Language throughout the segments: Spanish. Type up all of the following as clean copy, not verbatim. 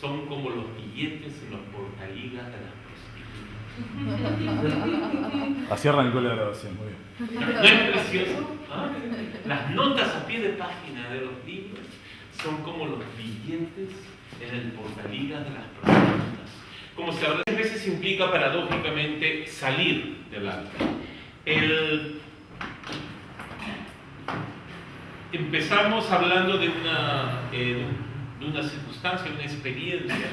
son como los billetes en los portaligas de las prostitutas. Así arrancó la grabación, muy bien. ¿No es precioso? ¿Ah? Las notas a pie de página de los libros son como los billetes en el portaligas de las prostitutas. Como se habla, a veces implica paradójicamente salir del arte. Empezamos hablando de una circunstancia, de una experiencia,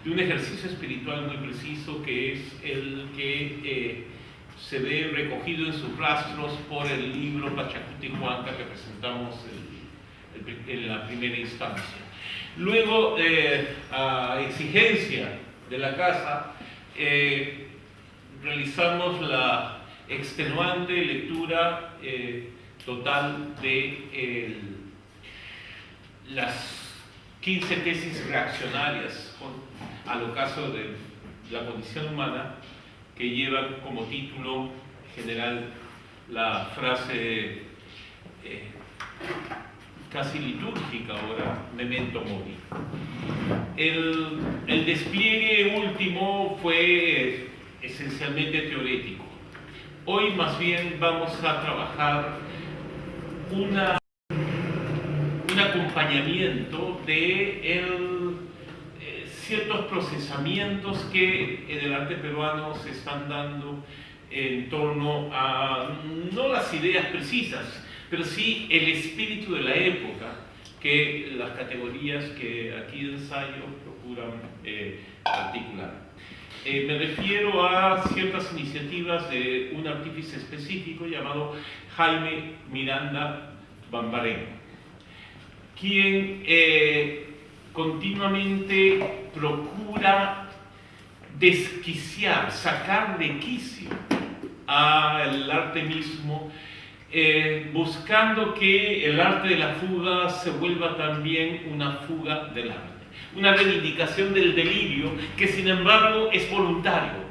de un ejercicio espiritual muy preciso que es el que se ve recogido en sus rastros por el libro Pachacuti Huanca que presentamos en la primera instancia. Luego, a exigencia de la casa, realizamos la extenuante lectura total de las 15 tesis reaccionarias al ocaso de la condición humana, que lleva como título general la frase casi litúrgica ahora, memento mori. El despliegue último fue esencialmente teorético. Hoy más bien vamos a trabajar un acompañamiento de ciertos procesamientos que en el arte peruano se están dando en torno a, no las ideas precisas, pero sí el espíritu de la época que las categorías que aquí de ensayo procuran articular. Me refiero a ciertas iniciativas de un artífice específico llamado Jaime Miranda Bambarén, quien continuamente procura desquiciar, sacar de quicio al arte mismo, buscando que el arte de la fuga se vuelva también una fuga del arte, una reivindicación del delirio que sin embargo es voluntario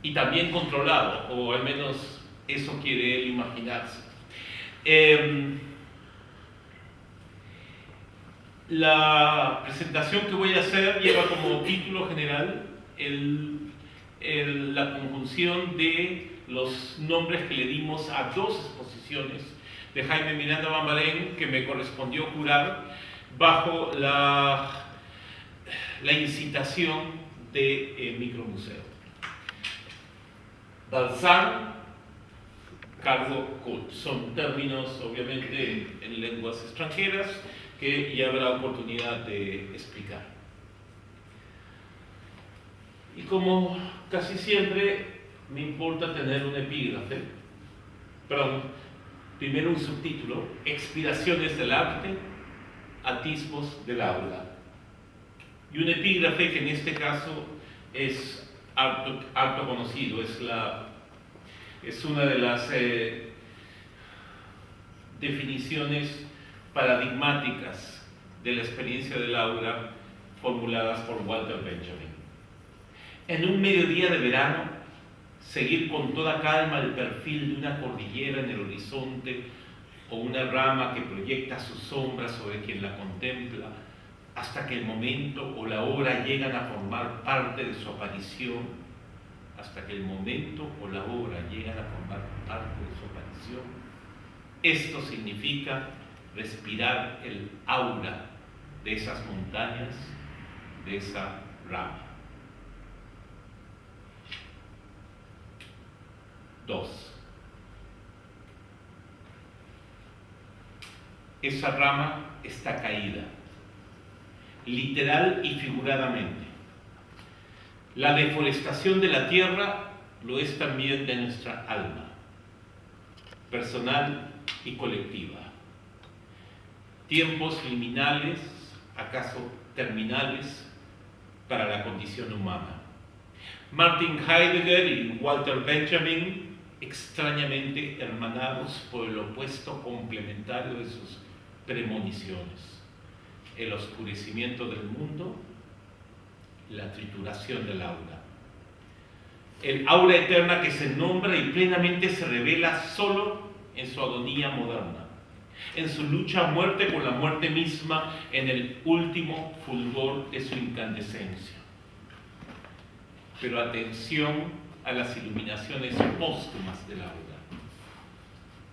y también controlado, o al menos eso quiere él imaginarse. La presentación que voy a hacer lleva como título general la conjunción de los nombres que le dimos a dos exposiciones de Jaime Miranda Bambarén que me correspondió curar bajo la incitación de Micromuseo. Balzán, cargo cult. Son términos obviamente en lenguas extranjeras que ya habrá oportunidad de explicar. Y como casi siempre me importa tener un epígrafe, primero un subtítulo: Expiraciones del arte, atisbos del aula. Y un epígrafe que en este caso es harto conocido, es una de las definiciones paradigmáticas de la experiencia del aula formuladas por Walter Benjamin. En un mediodía de verano, seguir con toda calma el perfil de una cordillera en el horizonte o una rama que proyecta su sombra sobre quien la contempla, hasta que el momento o la hora llegan a formar parte de su aparición, Esto significa respirar el aura de esas montañas, de esa rama. 2. Esa rama está caída, literal y figuradamente. La deforestación de la tierra lo es también de nuestra alma, personal y colectiva. Tiempos liminales, acaso terminales, para la condición humana. Martin Heidegger y Walter Benjamin, extrañamente hermanados por el opuesto complementario de sus premoniciones: el oscurecimiento del mundo, la trituración del aura. El aura eterna que se nombra y plenamente se revela solo en su agonía moderna. en su lucha a muerte con la muerte misma en el último fulgor de su incandescencia. Pero atención a las iluminaciones póstumas de la aura,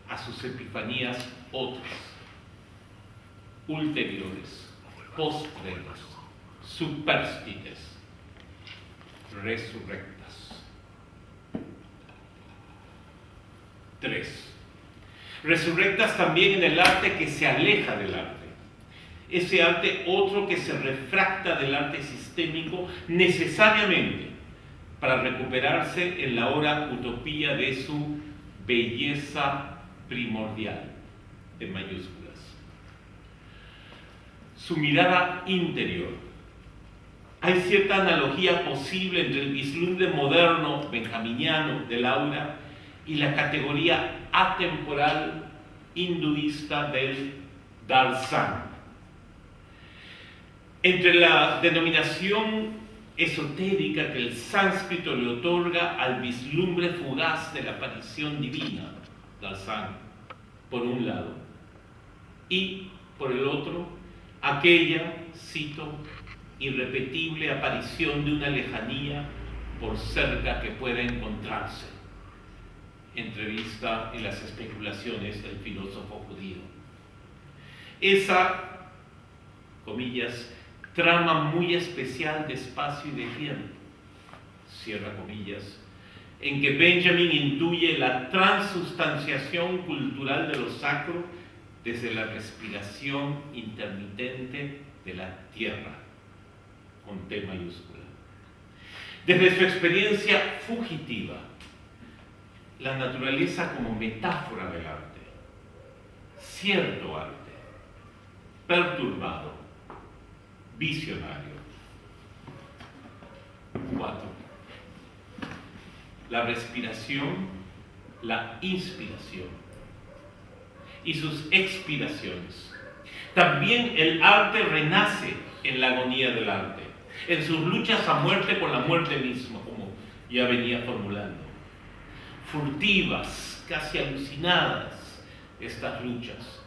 a sus epifanías otras, ulteriores, postreros, superstites, resurrectas. 3. Resurrectas también en el arte que se aleja del arte. Ese arte otro que se refracta del arte sistémico necesariamente para recuperarse en la hora utopía de su belleza primordial, de mayúsculas. Su mirada interior. Hay cierta analogía posible entre el vislumbre moderno benjaminiano del aura y la categoría atemporal hinduista del darshan. Entre la denominación esotérica que el sánscrito le otorga al vislumbre fugaz de la aparición divina, darshan, por un lado, y por el otro, aquella, cito, irrepetible aparición de una lejanía por cerca que pueda encontrarse, entrevista en las especulaciones del filósofo judío. Esa, comillas, trama muy especial de espacio y de tiempo, cierra comillas, en que Benjamin intuye la transustanciación cultural de lo sacro desde la respiración intermitente de la tierra, con T mayúscula. Desde su experiencia fugitiva, la naturaleza como metáfora del arte, cierto arte, perturbado, visionario. 4. La respiración, la inspiración y sus expiraciones. También el arte renace en la agonía del arte, en sus luchas a muerte con la muerte misma, como ya venía formulando. Furtivas, casi alucinadas estas luchas,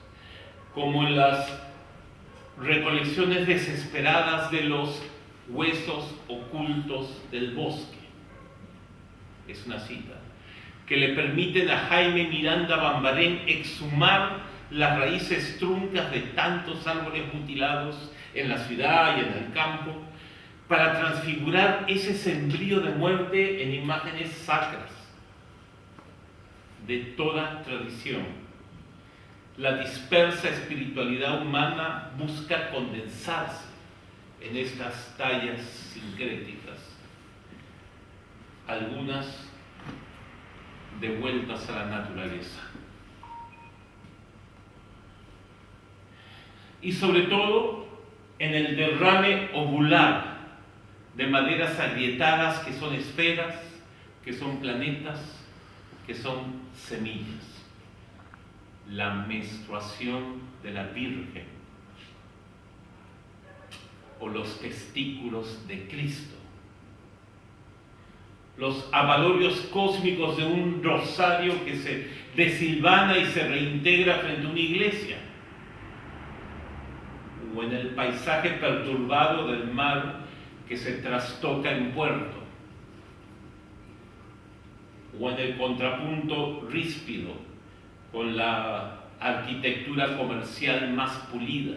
como en las recolecciones desesperadas de los huesos ocultos del bosque. Es una cita que le permiten a Jaime Miranda Bambarén exhumar las raíces truncas de tantos árboles mutilados en la ciudad y en el campo para transfigurar ese sembrío de muerte en imágenes sacras de toda tradición. La dispersa espiritualidad humana busca condensarse en estas tallas sincréticas, algunas devueltas a la naturaleza. Y sobre todo en el derrame ovular de maderas agrietadas que son esferas, que son planetas, que son semillas. La menstruación de la Virgen o los testículos de Cristo. Los avalorios cósmicos de un rosario que se desilvana y se reintegra frente a una iglesia, o en el paisaje perturbado del mar que se trastoca en puerto, o en el contrapunto ríspido con la arquitectura comercial más pulida,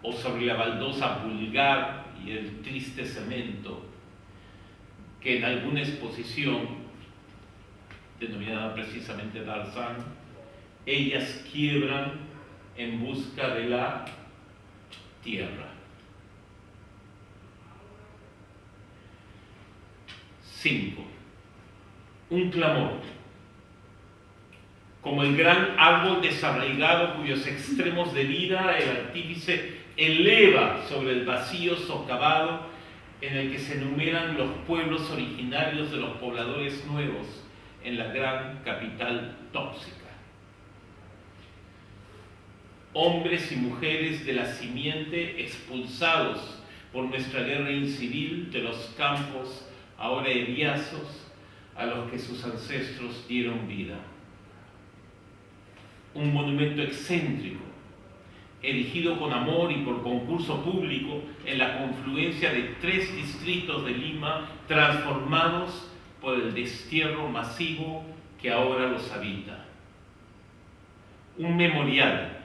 o sobre la baldosa vulgar y el triste cemento que en alguna exposición denominada precisamente darshan, ellas quiebran en busca de la tierra. 5. Un clamor, como el gran árbol desarraigado cuyos extremos de vida el artífice eleva sobre el vacío socavado en el que se enumeran los pueblos originarios de los pobladores nuevos en la gran capital tóxica. Hombres y mujeres de la simiente expulsados por nuestra guerra incivil de los campos ahora eriazos a los que sus ancestros dieron vida. un monumento excéntrico, erigido con amor y por concurso público en la confluencia de 3 distritos de Lima transformados por el destierro masivo que ahora los habita. Un memorial,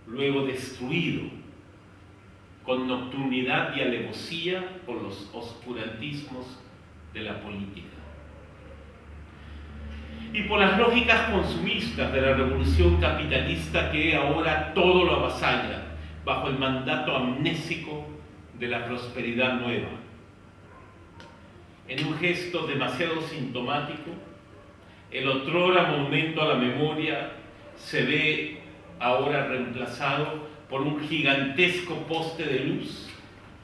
luego destruido con nocturnidad y alevosía por los oscurantismos de la política. Y por las lógicas consumistas de la revolución capitalista que ahora todo lo avasalla bajo el mandato amnésico de la prosperidad nueva. En un gesto demasiado sintomático, el otrora monumento a la memoria se ve ahora reemplazado por un gigantesco poste de luz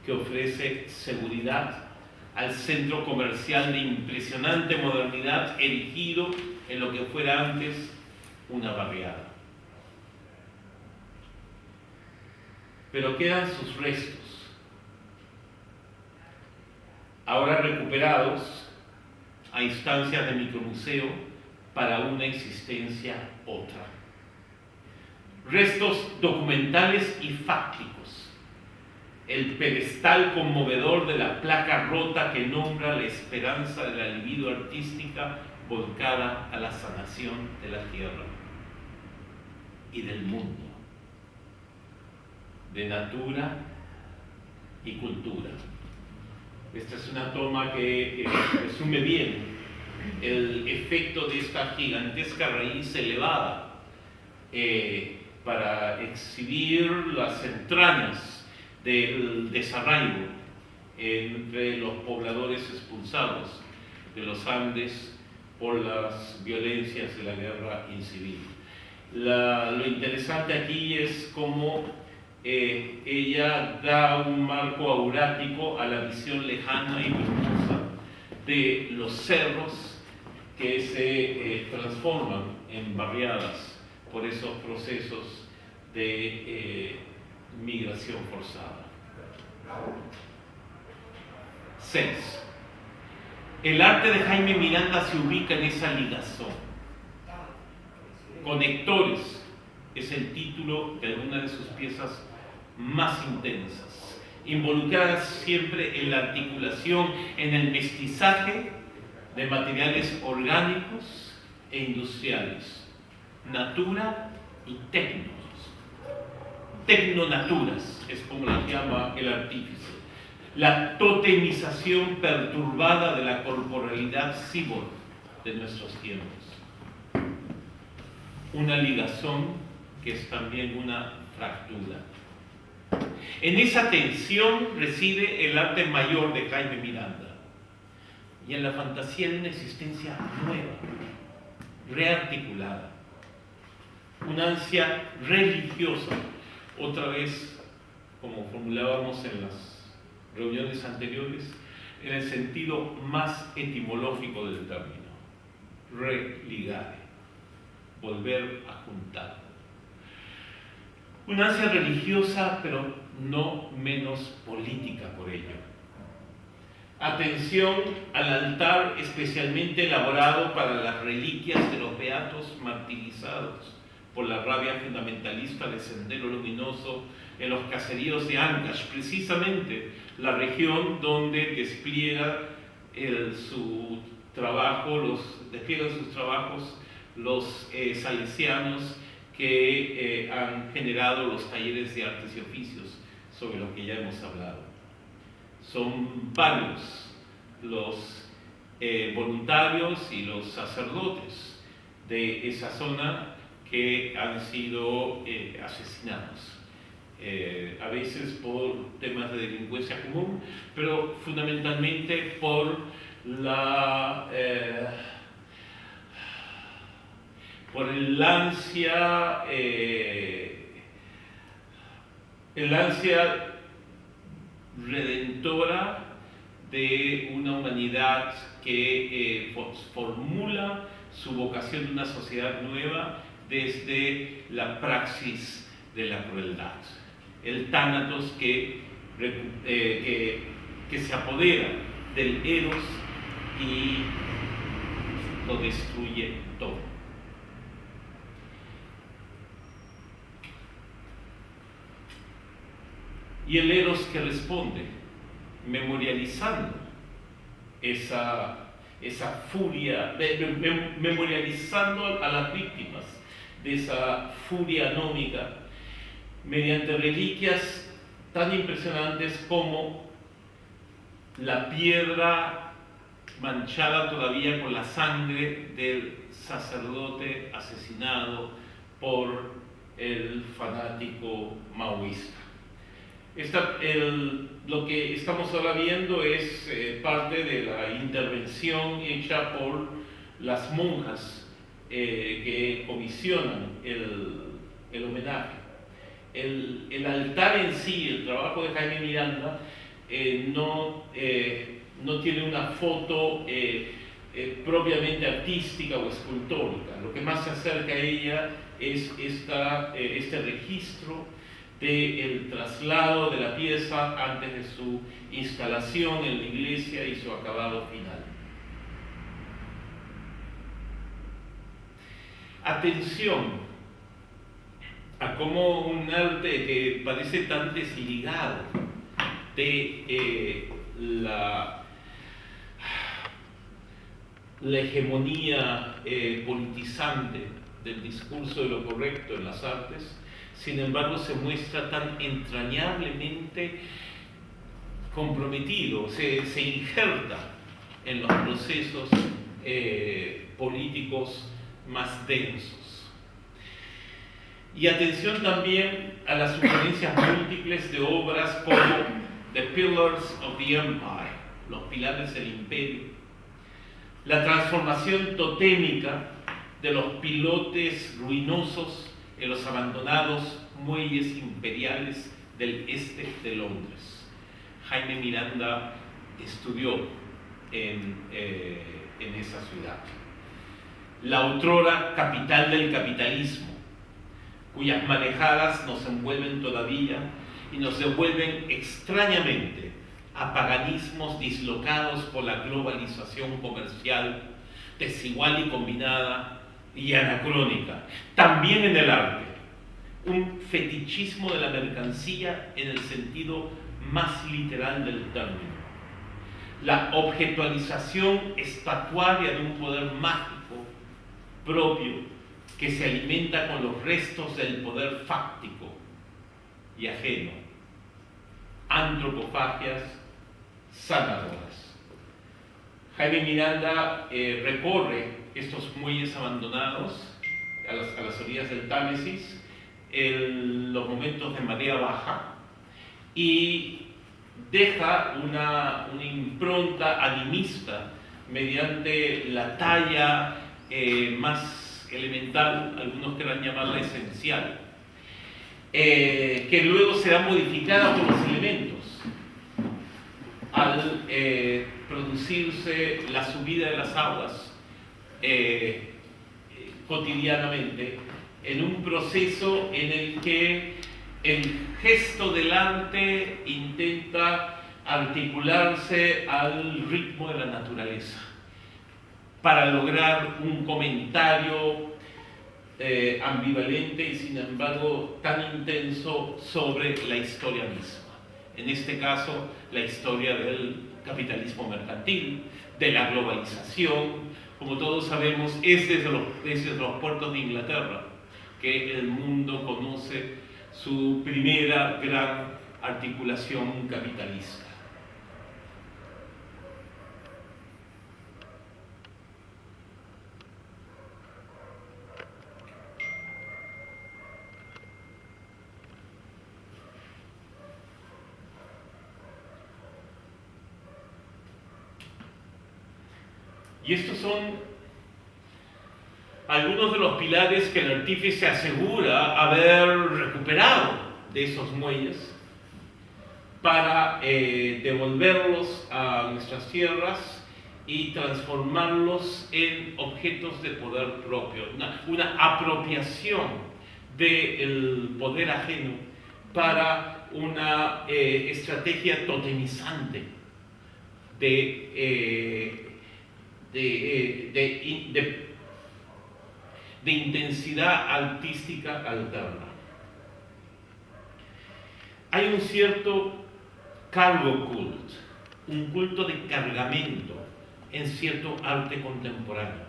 que ofrece seguridad al centro comercial de impresionante modernidad erigido en lo que fuera antes una barriada. Pero quedan sus restos, ahora recuperados a instancias de micromuseo para una existencia otra. Restos documentales y fácticos. El pedestal conmovedor de la placa rota que nombra la esperanza de la libido artística volcada a la sanación de la tierra y del mundo, de natura y cultura. Esta es una toma que resume bien el efecto de esta gigantesca raíz elevada para exhibir las entrañas del desarraigo entre los pobladores expulsados de los Andes por las violencias de la guerra incivil. Lo interesante aquí es cómo ella da un marco aurático a la visión lejana y luminosa de los cerros que se transforman en barriadas por esos procesos de migración forzada. 6. El arte de Jaime Miranda se ubica en esa ligazón. Conectores es el título de alguna de sus piezas más intensas, involucradas siempre en la articulación, en el mestizaje de materiales orgánicos e industriales, natura y tecnos. Tecnonaturas es como las llama el artífice. La totemización perturbada de la corporalidad cyborg de nuestros tiempos. Una ligazón que es también una fractura. En esa tensión reside el arte mayor de Jaime Miranda y en la fantasía de una existencia nueva, rearticulada, una ansia religiosa, otra vez, como formulábamos en las reuniones anteriores, en el sentido más etimológico del término, religare, volver a juntar. Una ansia religiosa, pero no menos política por ello. Atención al altar especialmente elaborado para las reliquias de los beatos martirizados por la rabia fundamentalista de Sendero Luminoso en los caseríos de Ancash, precisamente la región donde despliegan sus trabajos los salesianos que han generado los talleres de artes y oficios sobre los que ya hemos hablado. Son varios los voluntarios y los sacerdotes de esa zona que han sido asesinados. A veces por temas de delincuencia común, pero fundamentalmente por el ansia redentora de una humanidad que formula su vocación de una sociedad nueva desde la praxis de la crueldad. El tánatos que se apodera del eros y lo destruye todo. y el Eros que responde, memorializando esa furia, memorializando a las víctimas de esa furia anómica mediante reliquias tan impresionantes como la piedra manchada todavía con la sangre del sacerdote asesinado por el fanático maoísta. Lo que estamos ahora viendo es parte de la intervención hecha por las monjas que comisionan el homenaje. El altar en sí, el trabajo de Jaime Miranda, no tiene una foto propiamente artística o escultórica. Lo que más se acerca a ella es este registro del traslado de la pieza antes de su instalación en la iglesia y su acabado final. Atención a cómo un arte que parece tan desligado de la hegemonía politizante del discurso de lo correcto en las artes, sin embargo se muestra tan entrañablemente comprometido, se injerta en los procesos políticos más densos. Y atención también a las sugerencias múltiples de obras como The Pillars of the Empire, los pilares del imperio, la transformación totémica de los pilotes ruinosos en los abandonados muelles imperiales del este de Londres. Jaime Miranda estudió en esa ciudad. La otrora capital del capitalismo, cuyas manejadas nos envuelven todavía y nos devuelven extrañamente a paganismos dislocados por la globalización comercial, desigual y combinada y anacrónica. También en el arte, un fetichismo de la mercancía en el sentido más literal del término. La objetualización estatuaria de un poder mágico propio que se alimenta con los restos del poder fáctico y ajeno. Antropofagias sanadoras. Jaime Miranda recorre estos muelles abandonados a las orillas del Támesis en los momentos de marea baja y deja una impronta animista mediante la talla más elemental, algunos querrán llamarla esencial, que luego será modificada por los elementos al producirse la subida de las aguas cotidianamente, en un proceso en el que el gesto del arte intenta articularse al ritmo de la naturaleza para lograr un comentario ambivalente y sin embargo tan intenso sobre la historia misma. En este caso, la historia del capitalismo mercantil, de la globalización. Como todos sabemos, es desde los puertos de Inglaterra que el mundo conoce su primera gran articulación capitalista. Y estos son algunos de los pilares que el artífice asegura haber recuperado de esos muelles para devolverlos a nuestras tierras y transformarlos en objetos de poder propio, una apropiación del poder ajeno para una estrategia totemizante de intensidad artística alterna. hay un cierto cargo cult, un culto de cargamento en cierto arte contemporáneo.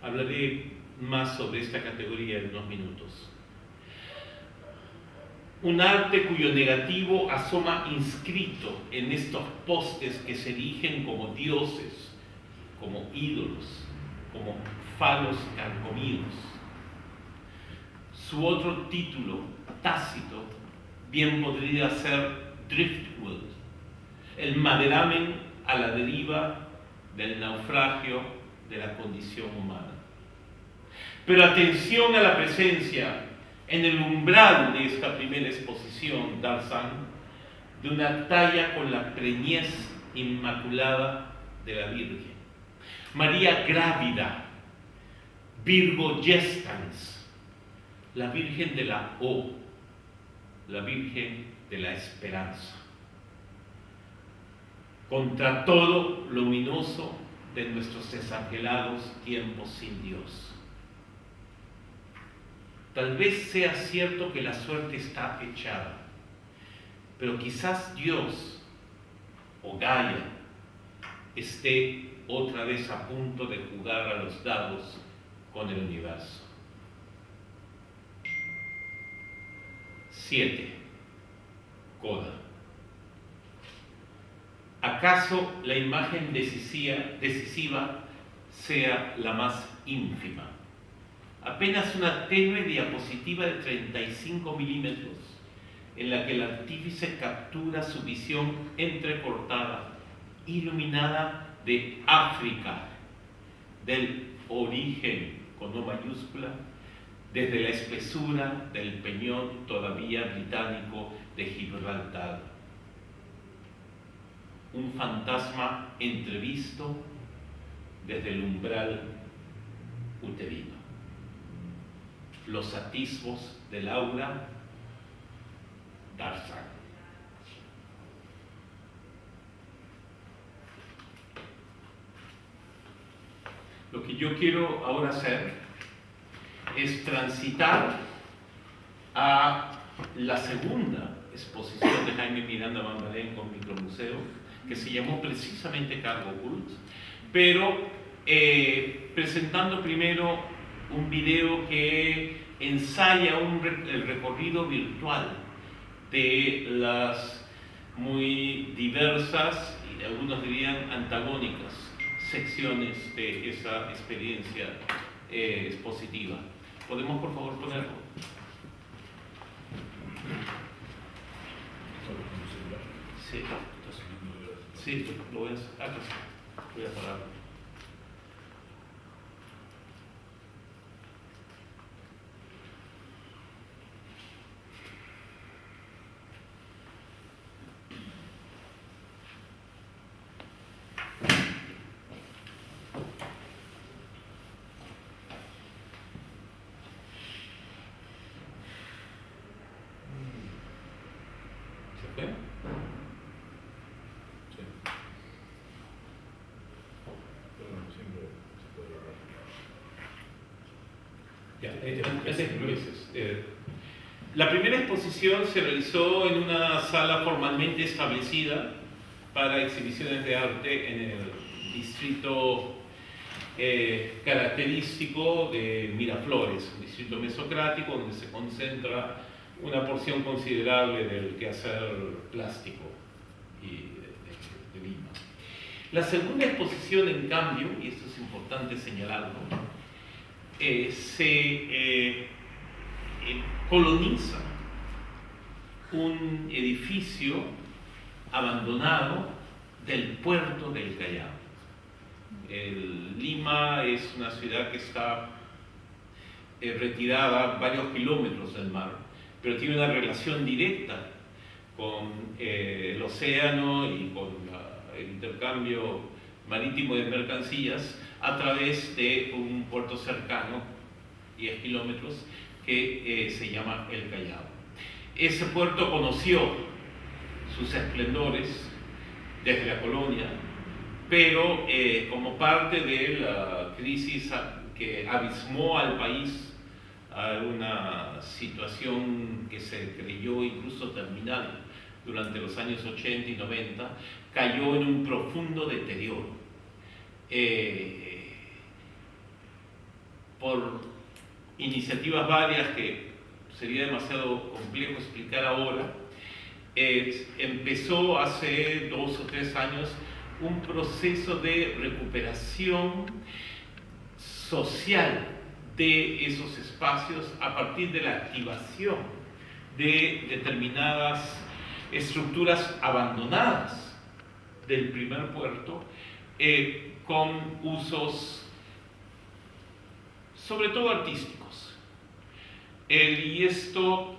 Hablaré más sobre esta categoría en unos minutos. Un arte cuyo negativo asoma inscrito en estos postes que se erigen como dioses, como ídolos, como falos carcomidos. Su otro título, tácito, bien podría ser driftwood, el maderamen a la deriva del naufragio de la condición humana. Pero atención a la presencia en el umbral de esta primera exposición d'Arsán de una talla con la preñez inmaculada de la Virgen. María grávida, Virgo gestans, la Virgen de la O, la Virgen de la Esperanza. Contra todo luminoso de nuestros desangelados tiempos sin Dios. Tal vez sea cierto que la suerte está echada, pero quizás Dios o Gaia esté otra vez a punto de jugar a los dados con el universo. 7. Coda. ¿Acaso la imagen decisiva sea la más ínfima? Apenas una tenue diapositiva de 35 milímetros en la que el artífice captura su visión entrecortada, iluminada de África, del origen con O mayúscula, desde la espesura del peñón todavía británico de Gibraltar. Un fantasma entrevisto desde el umbral uterino. Los atisbos del aura d'Arsán. Lo que yo quiero ahora hacer es transitar a la segunda exposición de Jaime Miranda Bambalén con Micromuseo, que se llamó precisamente Cargo Cult, pero presentando primero un video que ensaya el recorrido virtual de las muy diversas y algunos dirían antagónicas secciones de esa experiencia expositiva. ¿Podemos por favor ponerlo? Sí, sí, lo voy a sacar. Voy a parar. La primera exposición se realizó en una sala formalmente establecida para exhibiciones de arte en el distrito característico de Miraflores, un distrito mesocrático donde se concentra una porción considerable del quehacer plástico de Lima. La segunda exposición, en cambio, y esto es importante señalarlo, se coloniza un edificio abandonado del puerto del Callao. Lima es una ciudad que está retirada varios kilómetros del mar, pero tiene una relación directa con el océano y con el intercambio marítimo de mercancías a través de un puerto cercano, 10 kilómetros, que se llama El Callao. Ese puerto conoció sus esplendores desde la colonia, pero como parte de la crisis que abismó al país a una situación que se creyó incluso terminal durante los años 80 y 90, cayó en un profundo deterioro. Por iniciativas varias que sería demasiado complejo explicar ahora, empezó hace 2 o 3 años un proceso de recuperación social de esos espacios a partir de la activación de determinadas estructuras abandonadas del primer puerto, con usos sobre todo artísticos. Y esto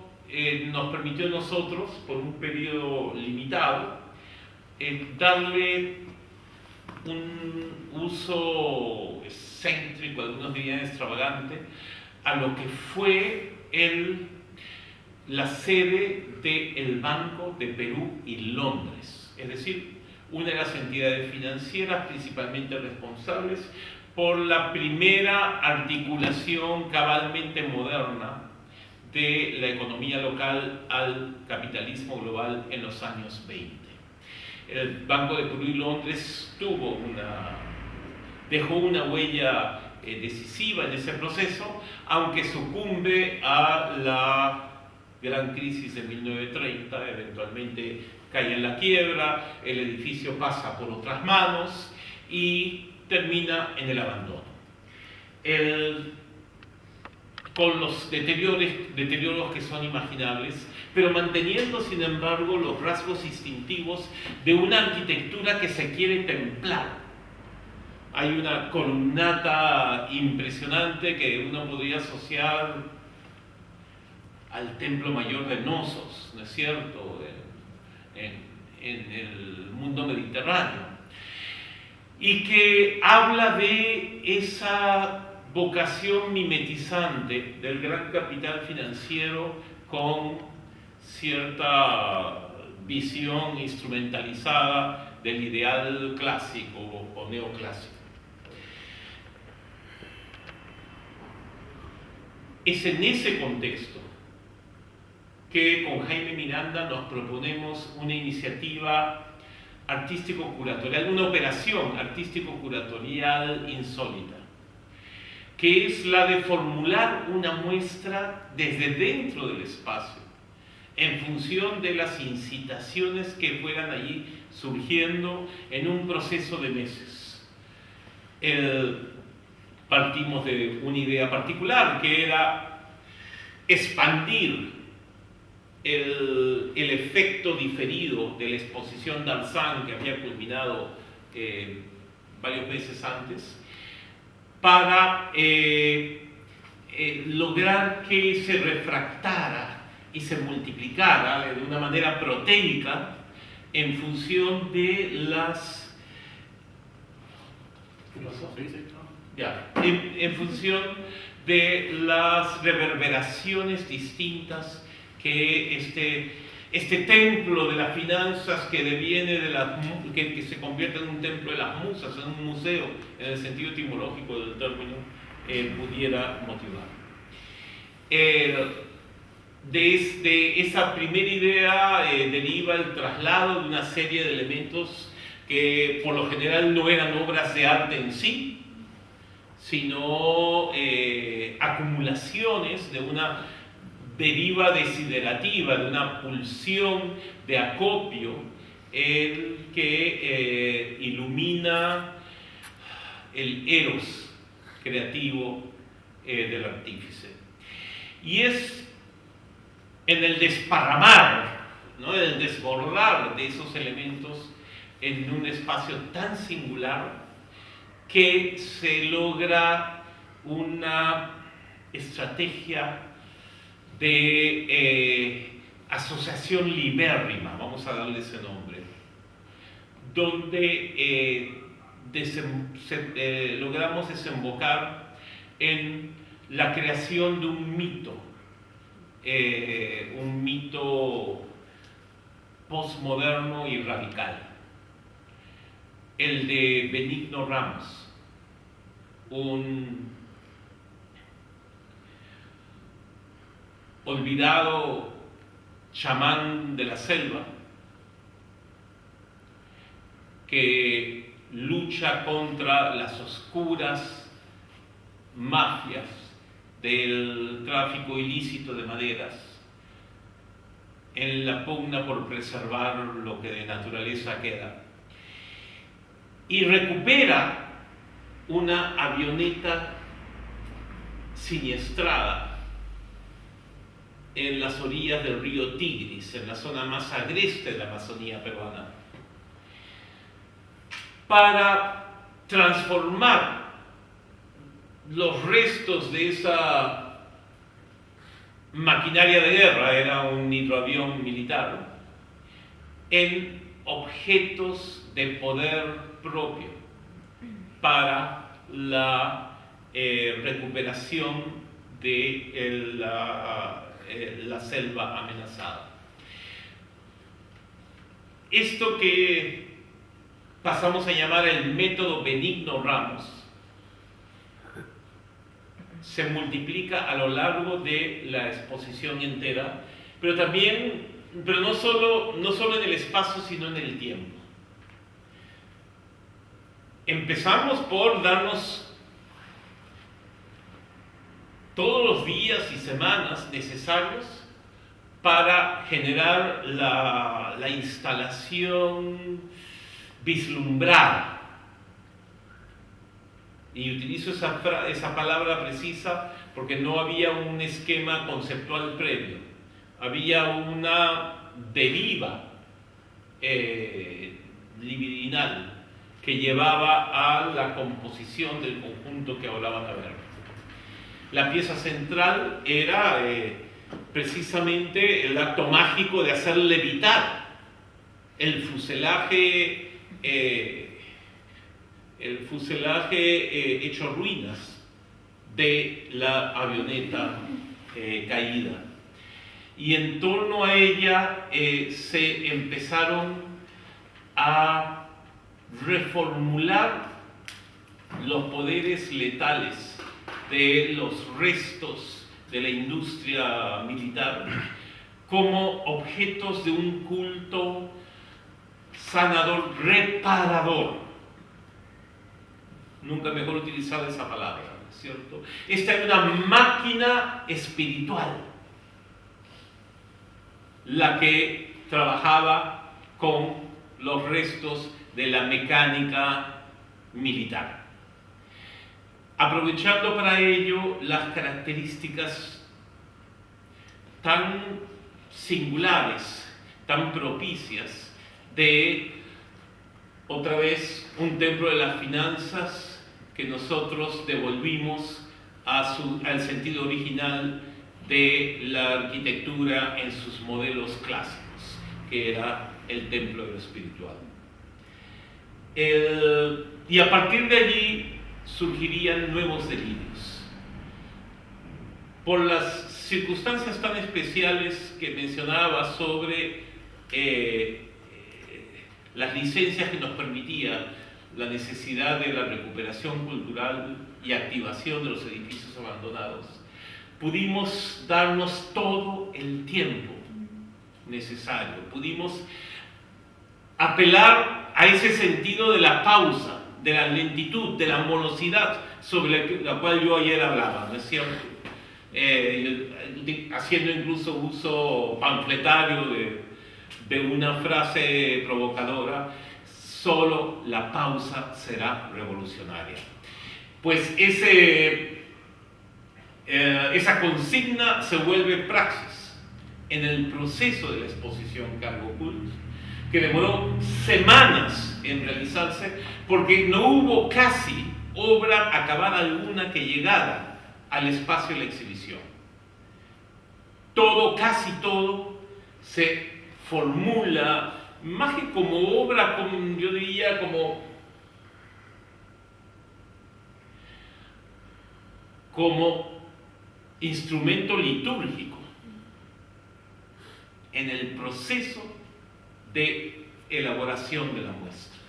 nos permitió a nosotros, por un periodo limitado, darle un uso excéntrico, algunos dirían extravagante, a lo que fue la sede del Banco de Perú y Londres, es decir, una de las entidades financieras principalmente responsables por la primera articulación cabalmente moderna de la economía local al capitalismo global en los años 20. El Banco de Perú y Londres dejó una huella decisiva en ese proceso, aunque sucumbe a la gran crisis de 1930, eventualmente cae en la quiebra, el edificio pasa por otras manos y termina en el abandono. Con los deterioros que son imaginables, pero manteniendo sin embargo los rasgos instintivos de una arquitectura que se quiere templar. Hay una columnata impresionante que uno podría asociar al Templo Mayor de Knossos, ¿no es cierto?, en el mundo mediterráneo, y que habla de esa vocación mimetizante del gran capital financiero con cierta visión instrumentalizada del ideal clásico o neoclásico. Es en ese contexto que con Jaime Miranda nos proponemos una iniciativa artístico-curatorial, una operación artístico-curatorial insólita, que es la de formular una muestra desde dentro del espacio, en función de las incitaciones que fueran allí surgiendo en un proceso de meses. Partimos de una idea particular, que era expandir el efecto diferido de la exposición d'Arsán, que había culminado varios meses antes, para lograr que se refractara y se multiplicara de una manera proteica en función de las... ¿Qué pasó? Ya, en función de las reverberaciones distintas que este templo de las finanzas que deviene que se convierte en un templo de las musas, en un museo, en el sentido etimológico del término, pudiera motivar. De esa primera idea deriva el traslado de una serie de elementos que por lo general no eran obras de arte en sí, sino acumulaciones de una deriva desiderativa, de una pulsión de acopio, el que ilumina el eros creativo del artífice. Y es en el desparramar, ¿no?, en el desbordar de esos elementos en un espacio tan singular, que se logra una estrategia de asociación libérrima, vamos a darle ese nombre, donde logramos desembocar en la creación de un mito postmoderno y radical, el de Benigno Ramos, un olvidado chamán de la selva que lucha contra las oscuras mafias del tráfico ilícito de maderas en la pugna por preservar lo que de naturaleza queda, y recupera una avioneta siniestrada en las orillas del río Tigris, en la zona más agreste de la Amazonía peruana, para transformar los restos de esa maquinaria de guerra, era un hidroavión militar, en objetos de poder propio para la recuperación de la selva amenazada. Esto que pasamos a llamar el método Benigno Ramos se multiplica a lo largo de la exposición entera, pero no solo en el espacio, sino en el tiempo. Empezamos por darnos todos los días y semanas necesarios para generar la instalación vislumbrada. Y utilizo esa palabra precisa porque no había un esquema conceptual previo. Había una deriva libidinal que llevaba a la composición del conjunto que ahora van a ver. La pieza central era precisamente el acto mágico de hacer levitar el fuselaje hecho ruinas de la avioneta caída. Y en torno a ella se empezaron a reformular los poderes letales de los restos de la industria militar como objetos de un culto sanador, reparador. Nunca mejor utilizada esa palabra, ¿cierto? Esta es una máquina espiritual, la que trabajaba con los restos de la mecánica militar, aprovechando para ello las características tan singulares, tan propicias de, otra vez, un templo de las finanzas que nosotros devolvimos al sentido original de la arquitectura en sus modelos clásicos, que era el templo de lo espiritual. Y a partir de allí surgirían nuevos delirios. Por las circunstancias tan especiales que mencionaba sobre las licencias que nos permitía la necesidad de la recuperación cultural y activación de los edificios abandonados, pudimos darnos todo el tiempo necesario, pudimos apelar a ese sentido de la pausa, de la lentitud, de la morosidad sobre la cual yo ayer hablaba, ¿no es cierto? Haciendo incluso uso panfletario de una frase provocadora: solo la pausa será revolucionaria. Pues esa consigna se vuelve praxis en el proceso de la exposición Cargo Cult, que demoró semanas en realizarse porque no hubo casi obra acabada alguna que llegara al espacio de la exhibición. Casi todo se formula más que como obra, yo diría como instrumento litúrgico en el proceso de elaboración de la muestra.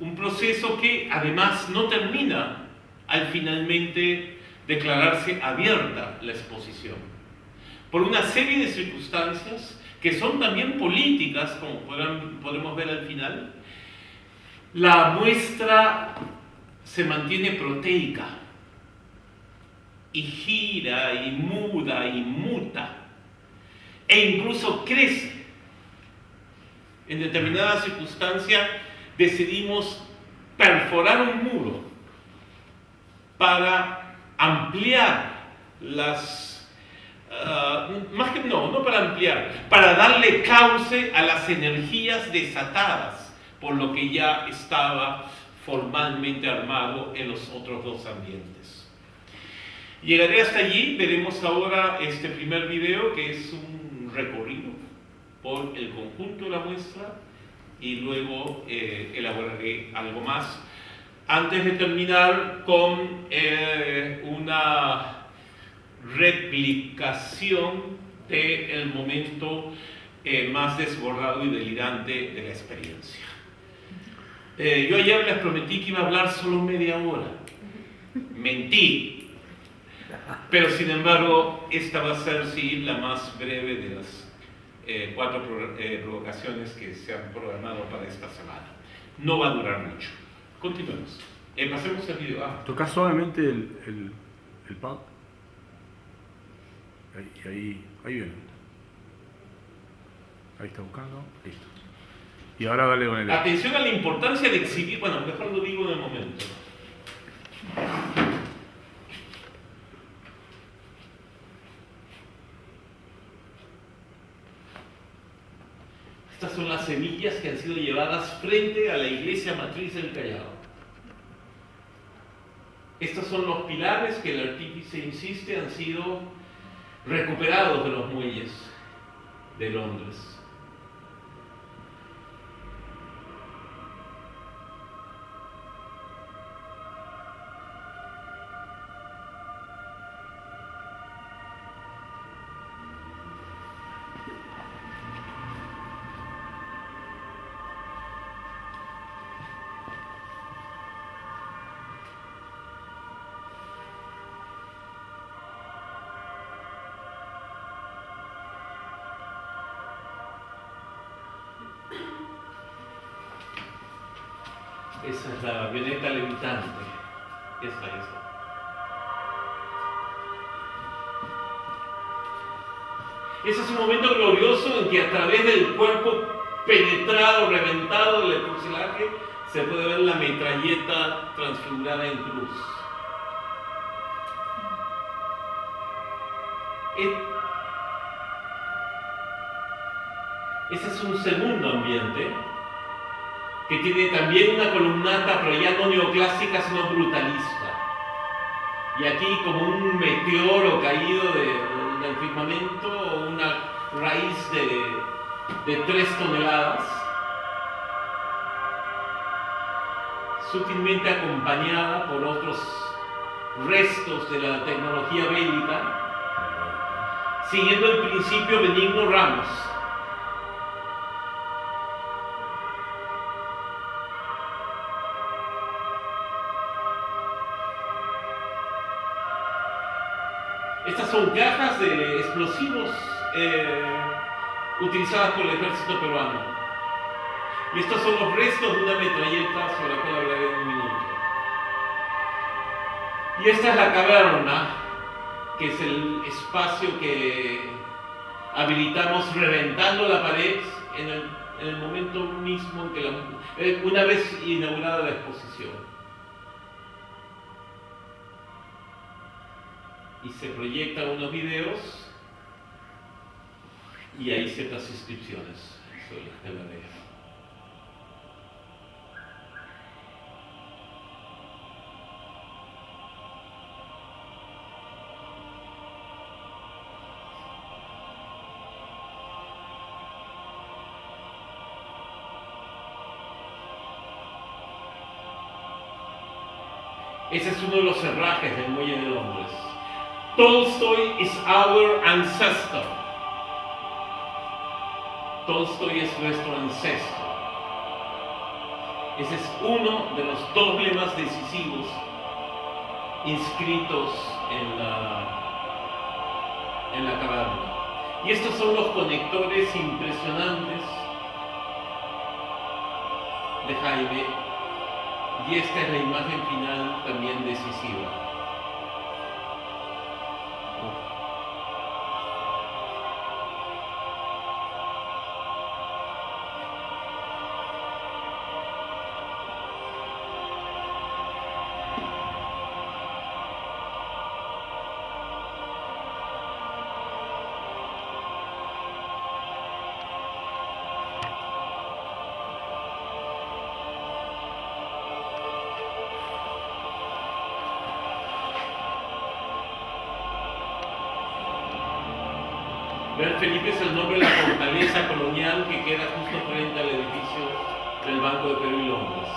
Un proceso que además no termina al finalmente declararse abierta la exposición, por una serie de circunstancias que son también políticas, como podremos ver al final, la muestra se mantiene proteica y gira y muda y muta e incluso crece. En determinada circunstancia decidimos perforar un muro para ampliar no para ampliar, para darle cauce a las energías desatadas por lo que ya estaba formalmente armado en los otros dos ambientes. Llegaré hasta allí, veremos ahora este primer video que es un recorrido por el conjunto de la muestra y luego elaboraré algo más antes de terminar con una replicación del momento más desbordado y delirante de la experiencia. Yo ayer les prometí que iba a hablar solo media hora. Mentí. Pero sin embargo, esta va a ser sí la más breve de las 4 provocaciones que se han programado para esta semana. No va a durar mucho. Continuemos. Pasemos el video. Toca suavemente el pad. Ahí viene. Ahí está buscando. Listo. Y ahora dale con el... Atención a la importancia de exhibir... Bueno, mejor lo digo en el momento. Estas son las semillas que han sido llevadas frente a la iglesia matriz del Callao. Estos son los pilares que el artífice insiste han sido recuperados de los muelles de Londres. Esa es la avioneta levitante. Esta. Ese es un momento glorioso en que a través del cuerpo penetrado, reventado del fuselaje, se puede ver la metralleta transfigurada en cruz. Ese es un segundo ambiente que tiene también una columnata, pero ya no neoclásica, sino brutalista. Y aquí, como un meteoro caído del firmamento, una raíz de 3 toneladas, sutilmente acompañada por otros restos de la tecnología bélica, siguiendo el principio Benigno Ramos. Estas son cajas de explosivos utilizadas por el ejército peruano. Y estos son los restos de una metralleta sobre la cual hablaré en un minuto. Y esta es la caverna, que es el espacio que habilitamos reventando la pared en el momento mismo en que una vez inaugurada la exposición. Y se proyectan unos videos y hay ciertas inscripciones sobre las que hablaré. Ese es uno de los cerrajes del muelle de Londres. Tolstoy is our ancestor. Tolstoy es nuestro ancestro. Ese es uno de los 2 lemas decisivos inscritos en la caverna. Y estos son los conectores impresionantes de Jaime, y esta es la imagen final también decisiva. Real Felipe es el nombre de la fortaleza colonial que queda justo frente al edificio del Banco de Perú y Londres.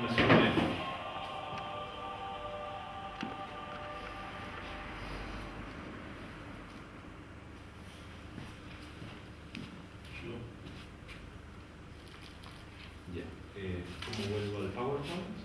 Me sorprende. Ya, ¿cómo vuelvo al PowerPoint?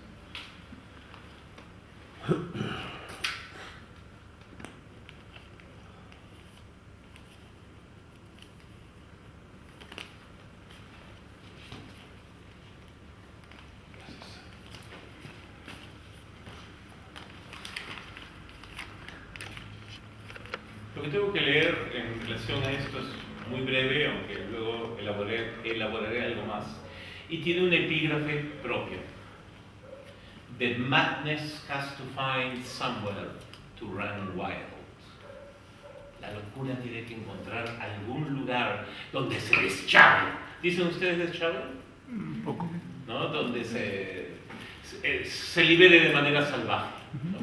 Lo que tengo que leer en relación a esto es muy breve, aunque luego elaboraré algo más. Y tiene un epígrafe propio. The madness has to find somewhere to run wild. La locura tiene que encontrar algún lugar donde se deschave. ¿Dicen ustedes deschave? Un poco. ¿No? Donde se libere de manera salvaje, ¿no?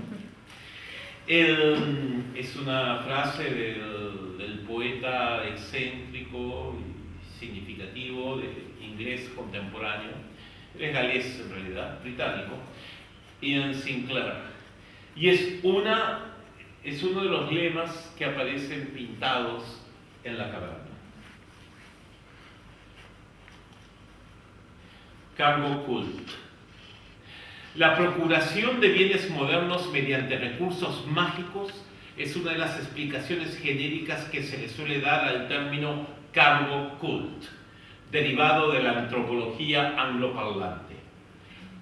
Es una frase del poeta excéntrico y significativo de inglés contemporáneo, es galés en realidad, británico, Ian Sinclair. Y es uno de los lemas que aparecen pintados en la caverna. Cargo cult. La procuración de bienes modernos mediante recursos mágicos es una de las explicaciones genéricas que se le suele dar al término cargo cult, derivado de la antropología angloparlante.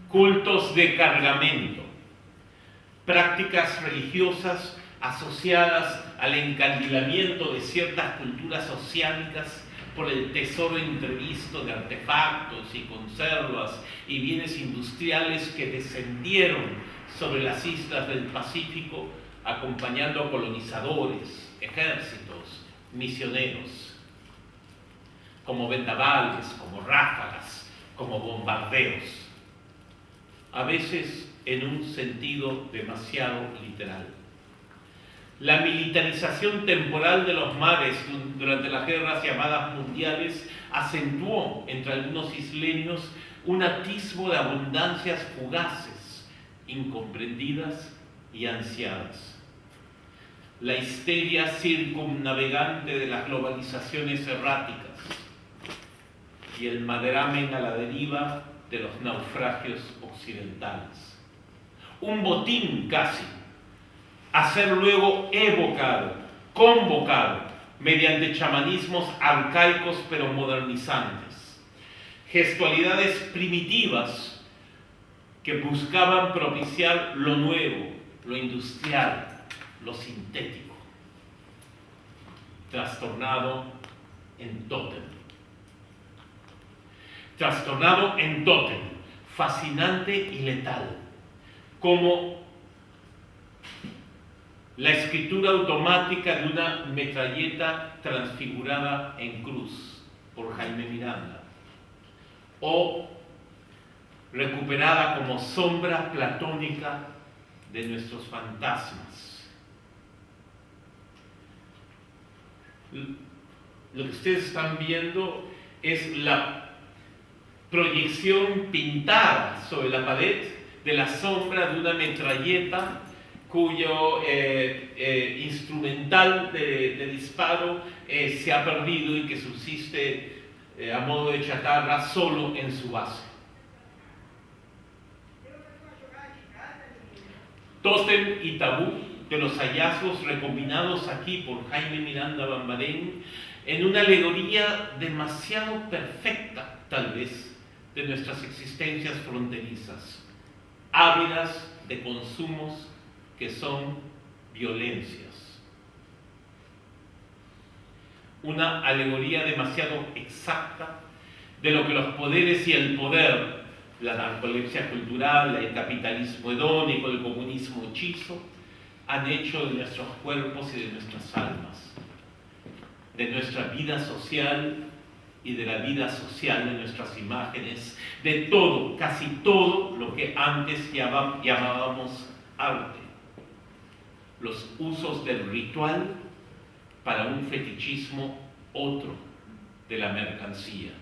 Cultos de cargamento, prácticas religiosas asociadas al encandilamiento de ciertas culturas oceánicas por el tesoro imprevisto de artefactos y conservas y bienes industriales que descendieron sobre las islas del Pacífico acompañando a colonizadores, ejércitos, misioneros, como vendavales, como ráfagas, como bombardeos, a veces en un sentido demasiado literal. La militarización temporal de los mares durante las guerras llamadas mundiales acentuó entre algunos isleños un atisbo de abundancias fugaces, incomprendidas y ansiadas. La histeria circumnavegante de las globalizaciones erráticas y el maderamen a la deriva de los naufragios occidentales. Un botín casi, a ser luego evocado, convocado, mediante chamanismos arcaicos pero modernizantes. Gestualidades primitivas que buscaban propiciar lo nuevo, lo industrial, lo sintético, trastornado en tótem. Trastornado en tótem, fascinante y letal, como la escritura automática de una metralleta transfigurada en cruz por Jaime Miranda, o recuperada como sombra platónica de nuestros fantasmas. Lo que ustedes están viendo es la proyección pintada sobre la pared de la sombra de una metralleta cuyo instrumental de disparo se ha perdido y que subsiste a modo de chatarra solo en su base. Tótem y tabú de los hallazgos recombinados aquí por Jaime Miranda Bambarén en una alegoría demasiado perfecta, tal vez, de nuestras existencias fronterizas, ávidas de consumos que son violencias. Una alegoría demasiado exacta de lo que los poderes y el poder, la narcolepsia cultural, el capitalismo hedónico, el comunismo hechizo, han hecho de nuestros cuerpos y de nuestras almas, de nuestra vida social y de la vida social de nuestras imágenes, de todo, casi todo lo que antes llamábamos arte. Los usos del ritual para un fetichismo otro de la mercancía.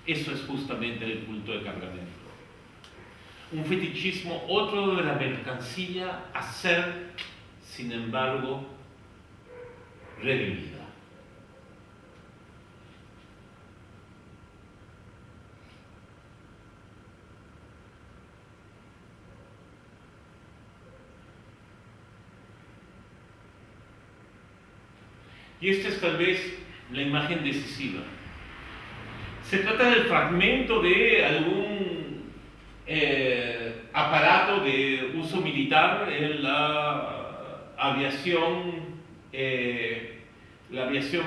Eso es justamente el culto de cargamento. Un fetichismo otro de la mercancía a ser, sin embargo, redimida. Y esta es tal vez la imagen decisiva. Se trata del fragmento de algún aparato de uso militar en la aviación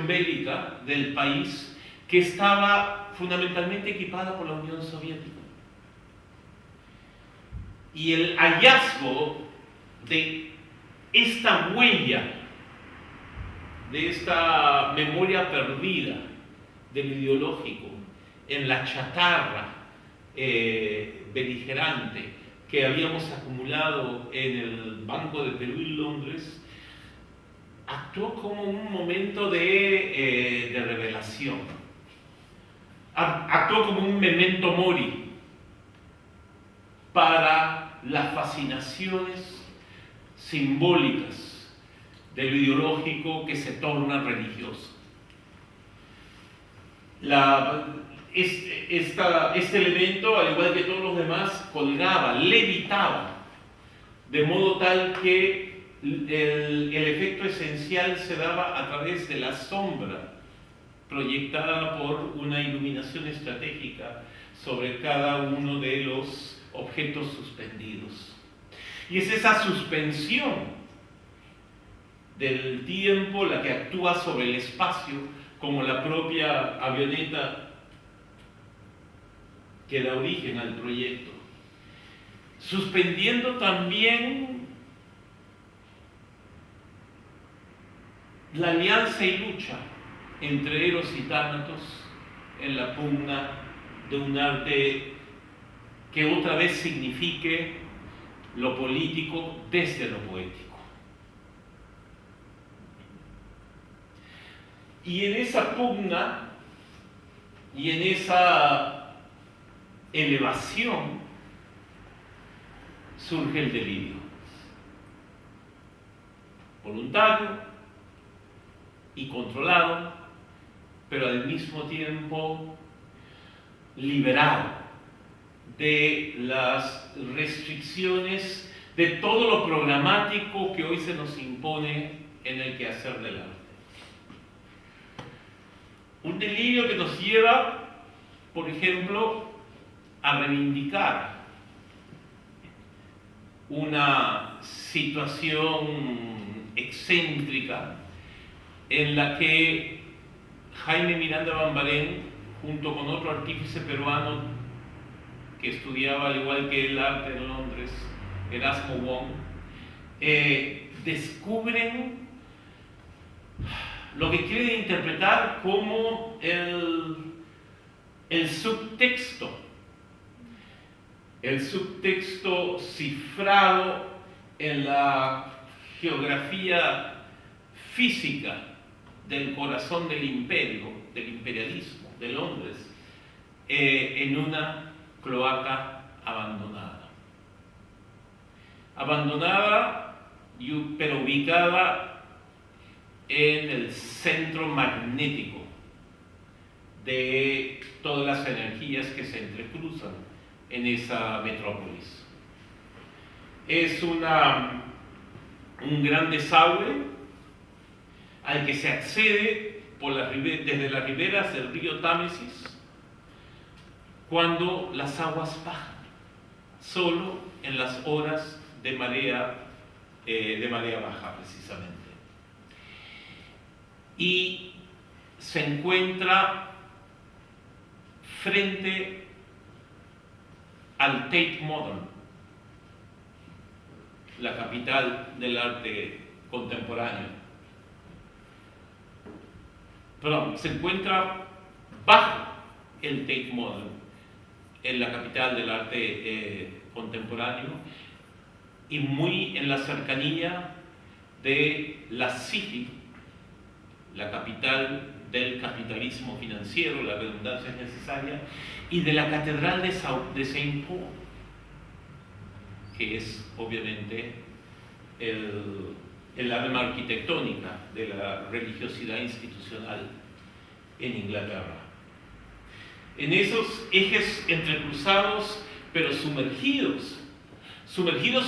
bélica del país, que estaba fundamentalmente equipada por la Unión Soviética. Y el hallazgo de esta huella, de esta memoria perdida del ideológico en la chatarra beligerante que habíamos acumulado en el Banco de Perú y Londres, actuó como un momento de revelación. Actuó como un memento mori para las fascinaciones simbólicas de lo ideológico que se torna religioso. Este elemento, al igual que todos los demás, colgaba, levitaba, de modo tal que el efecto esencial se daba a través de la sombra proyectada por una iluminación estratégica sobre cada uno de los objetos suspendidos. Y es esa suspensión del tiempo la que actúa sobre el espacio, como la propia avioneta que da origen al proyecto, suspendiendo también la alianza y lucha entre Eros y Tánatos en la pugna de un arte que otra vez signifique lo político desde lo poético. Y en esa pugna y en esa elevación surge el delirio. Voluntario y controlado, pero al mismo tiempo liberado de las restricciones de todo lo programático que hoy se nos impone en el quehacer del arte. Un delirio que nos lleva, por ejemplo, a reivindicar una situación excéntrica en la que Jaime Miranda Bambarén, junto con otro artífice peruano que estudiaba al igual que el arte en Londres, Erasmo Wong, descubren lo que quieren interpretar como el subtexto cifrado en la geografía física del corazón del imperio, del imperialismo, de Londres, en una cloaca abandonada. Abandonada, pero ubicada en el centro magnético de todas las energías que se entrecruzan en esa metrópolis. Es un gran desagüe al que se accede desde las riberas del río Támesis cuando las aguas bajan, solo en las horas de marea baja precisamente. Y se encuentra frente al Tate Modern, la capital del arte contemporáneo. Perdón, se encuentra bajo el Tate Modern, en la capital del arte contemporáneo, y muy en la cercanía de la City, la capital del capitalismo financiero, la redundancia es necesaria, y de la Catedral de Saint Paul, que es obviamente el alma arquitectónica de la religiosidad institucional en Inglaterra. En esos ejes entrecruzados, pero sumergidos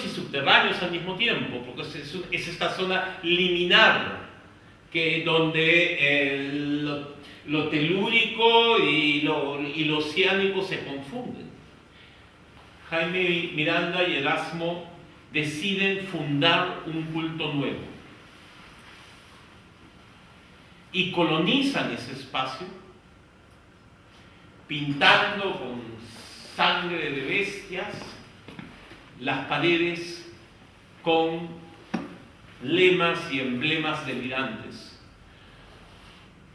y subterráneos al mismo tiempo, porque es esta zona liminar, donde lo telúrico y lo oceánico se confunden. Jaime Miranda y Erasmo deciden fundar un culto nuevo y colonizan ese espacio pintando con sangre de bestias las paredes con lemas y emblemas delirantes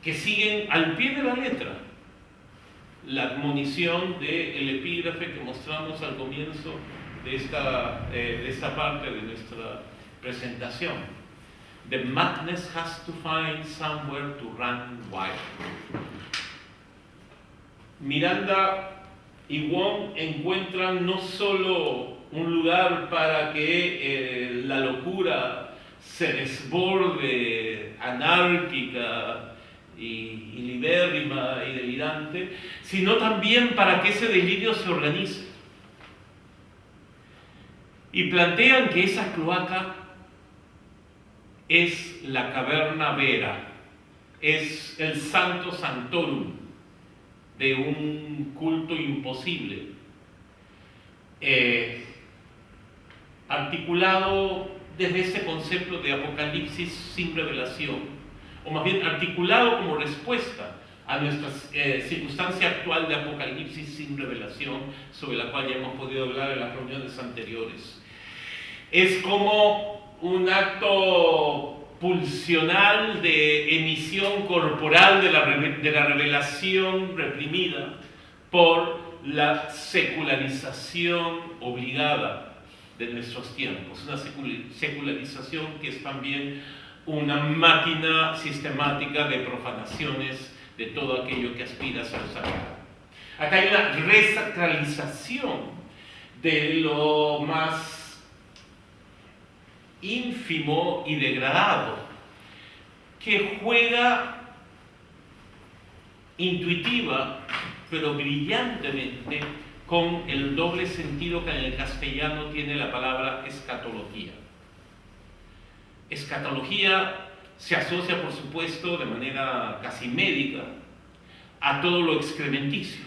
que siguen al pie de la letra la admonición del epígrafe que mostramos al comienzo de esta parte de nuestra presentación. The madness has to find somewhere to run wild. Miranda y Wong encuentran no solo un lugar para que la locura se desborde, anárquica y libérrima y delirante, sino también para que ese delirio se organice. Y plantean que esa cloaca es la caverna Vera, es el santo sanctorum de un culto imposible, articulado desde ese concepto de apocalipsis sin revelación, o más bien articulado como respuesta a nuestra circunstancia actual de apocalipsis sin revelación, sobre la cual ya hemos podido hablar en las reuniones anteriores. Es como un acto pulsional de emisión corporal de la revelación reprimida por la secularización obligada de nuestros tiempos, una secularización que es también una máquina sistemática de profanaciones de todo aquello que aspira a ser sagrado. Acá hay una resacralización de lo más ínfimo y degradado, que juega intuitiva pero brillantemente con el doble sentido que en el castellano tiene la palabra escatología. Escatología se asocia, por supuesto, de manera casi médica a todo lo excrementicio,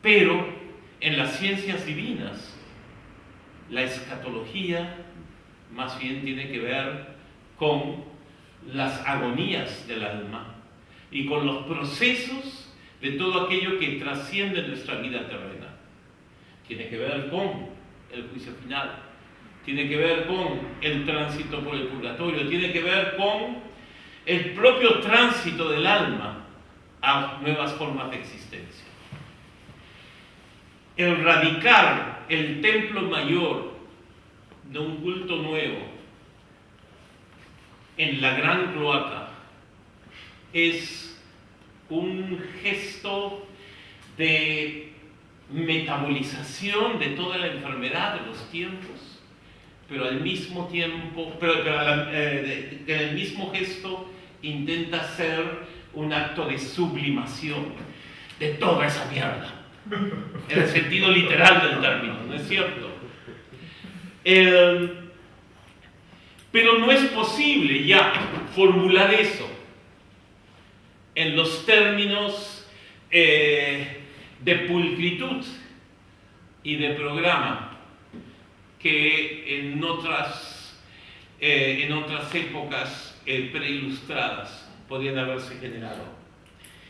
pero en las ciencias divinas la escatología más bien tiene que ver con las agonías del alma y con los procesos de todo aquello que trasciende nuestra vida terrena. Tiene que ver con el juicio final, tiene que ver con el tránsito por el purgatorio, tiene que ver con el propio tránsito del alma a nuevas formas de existencia. El radicar el templo mayor de un culto nuevo en la gran cloaca es un gesto de metabolización de toda la enfermedad de los tiempos, pero al mismo tiempo, que en el mismo gesto intenta ser un acto de sublimación de toda esa mierda, en el sentido literal del término, ¿no es cierto? Pero no es posible ya formular eso en los términos de pulcritud y de programa que en otras épocas preilustradas podrían haberse generado.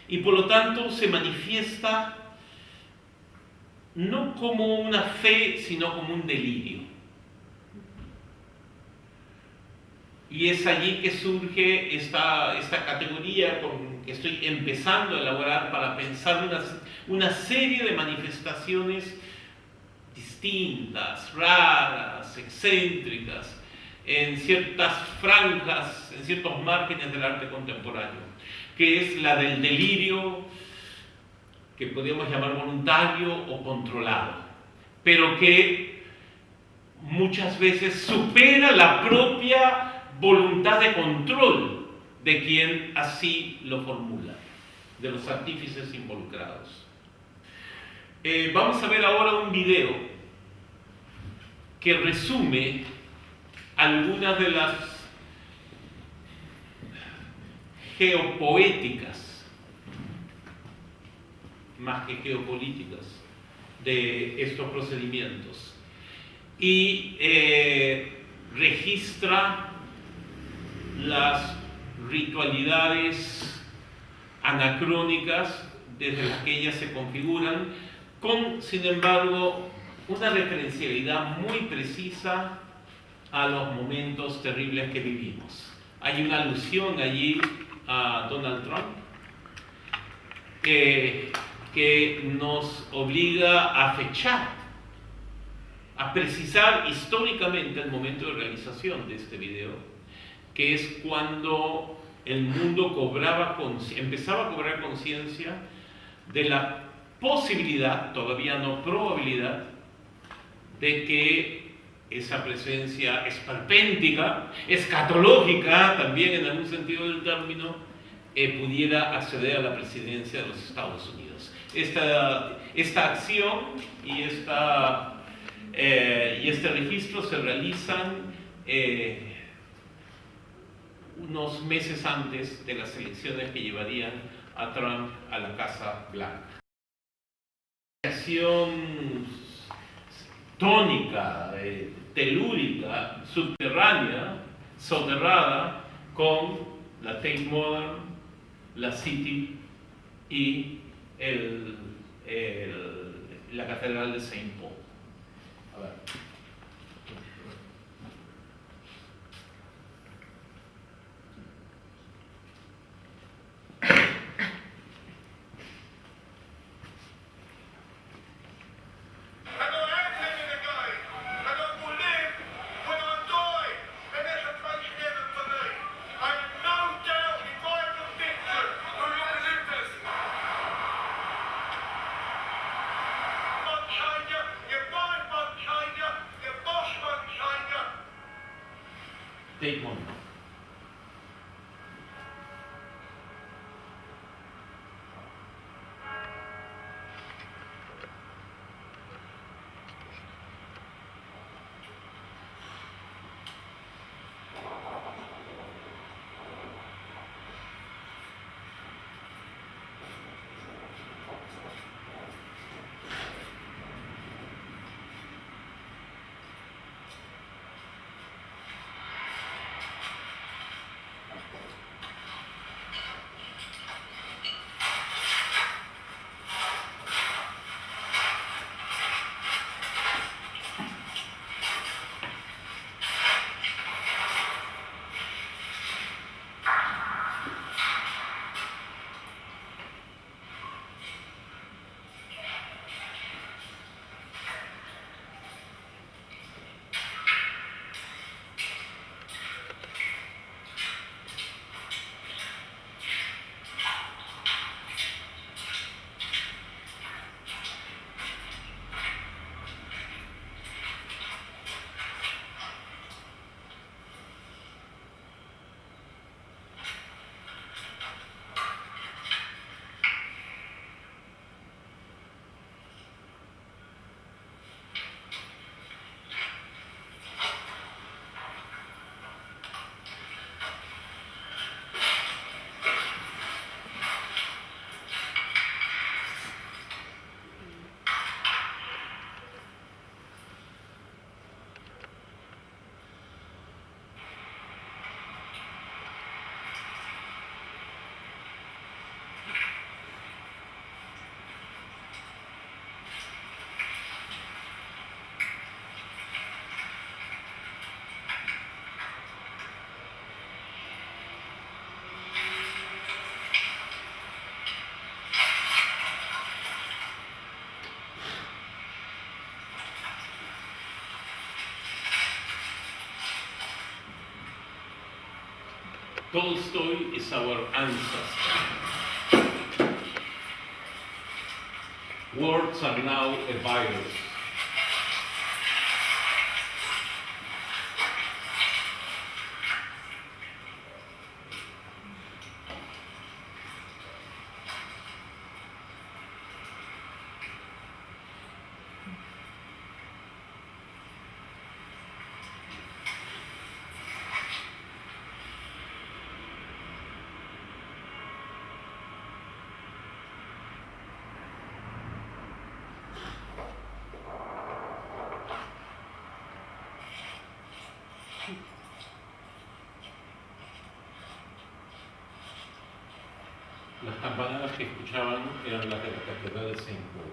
Y por lo tanto se manifiesta no como una fe, sino como un delirio. Y es allí que surge esta categoría con que estoy empezando a elaborar para pensar una serie de manifestaciones distintas, raras, excéntricas, en ciertas franjas, en ciertos márgenes del arte contemporáneo, que es la del delirio, que podríamos llamar voluntario o controlado, pero que muchas veces supera la propia voluntad de control de quien así lo formula, de los artífices involucrados. Vamos a ver ahora un video que resume algunas de las geopoéticas, más que geopolíticas, de estos procedimientos y registra las ritualidades anacrónicas desde las que ellas se configuran, con, sin embargo, una referencialidad muy precisa a los momentos terribles que vivimos. Hay una alusión allí a Donald Trump que nos obliga a fechar, a precisar históricamente el momento de realización de este video, que es cuando el mundo empezaba a cobrar conciencia de la posibilidad, todavía no probabilidad, de que esa presencia esperpéntica, escatológica también en algún sentido del término, pudiera acceder a la presidencia de los Estados Unidos. Esta acción y este registro se realizan unos meses antes de las elecciones que llevarían a Trump a la Casa Blanca. La acción tónica, telúrica, subterránea, soterrada con la Tate Modern, la City y la Catedral de Saint Paul. A ver. Tate Modern. Tolstoy is our ancestor. Words are now a virus. Las campanadas que escuchaban eran las de la Catedral de Saint Paul.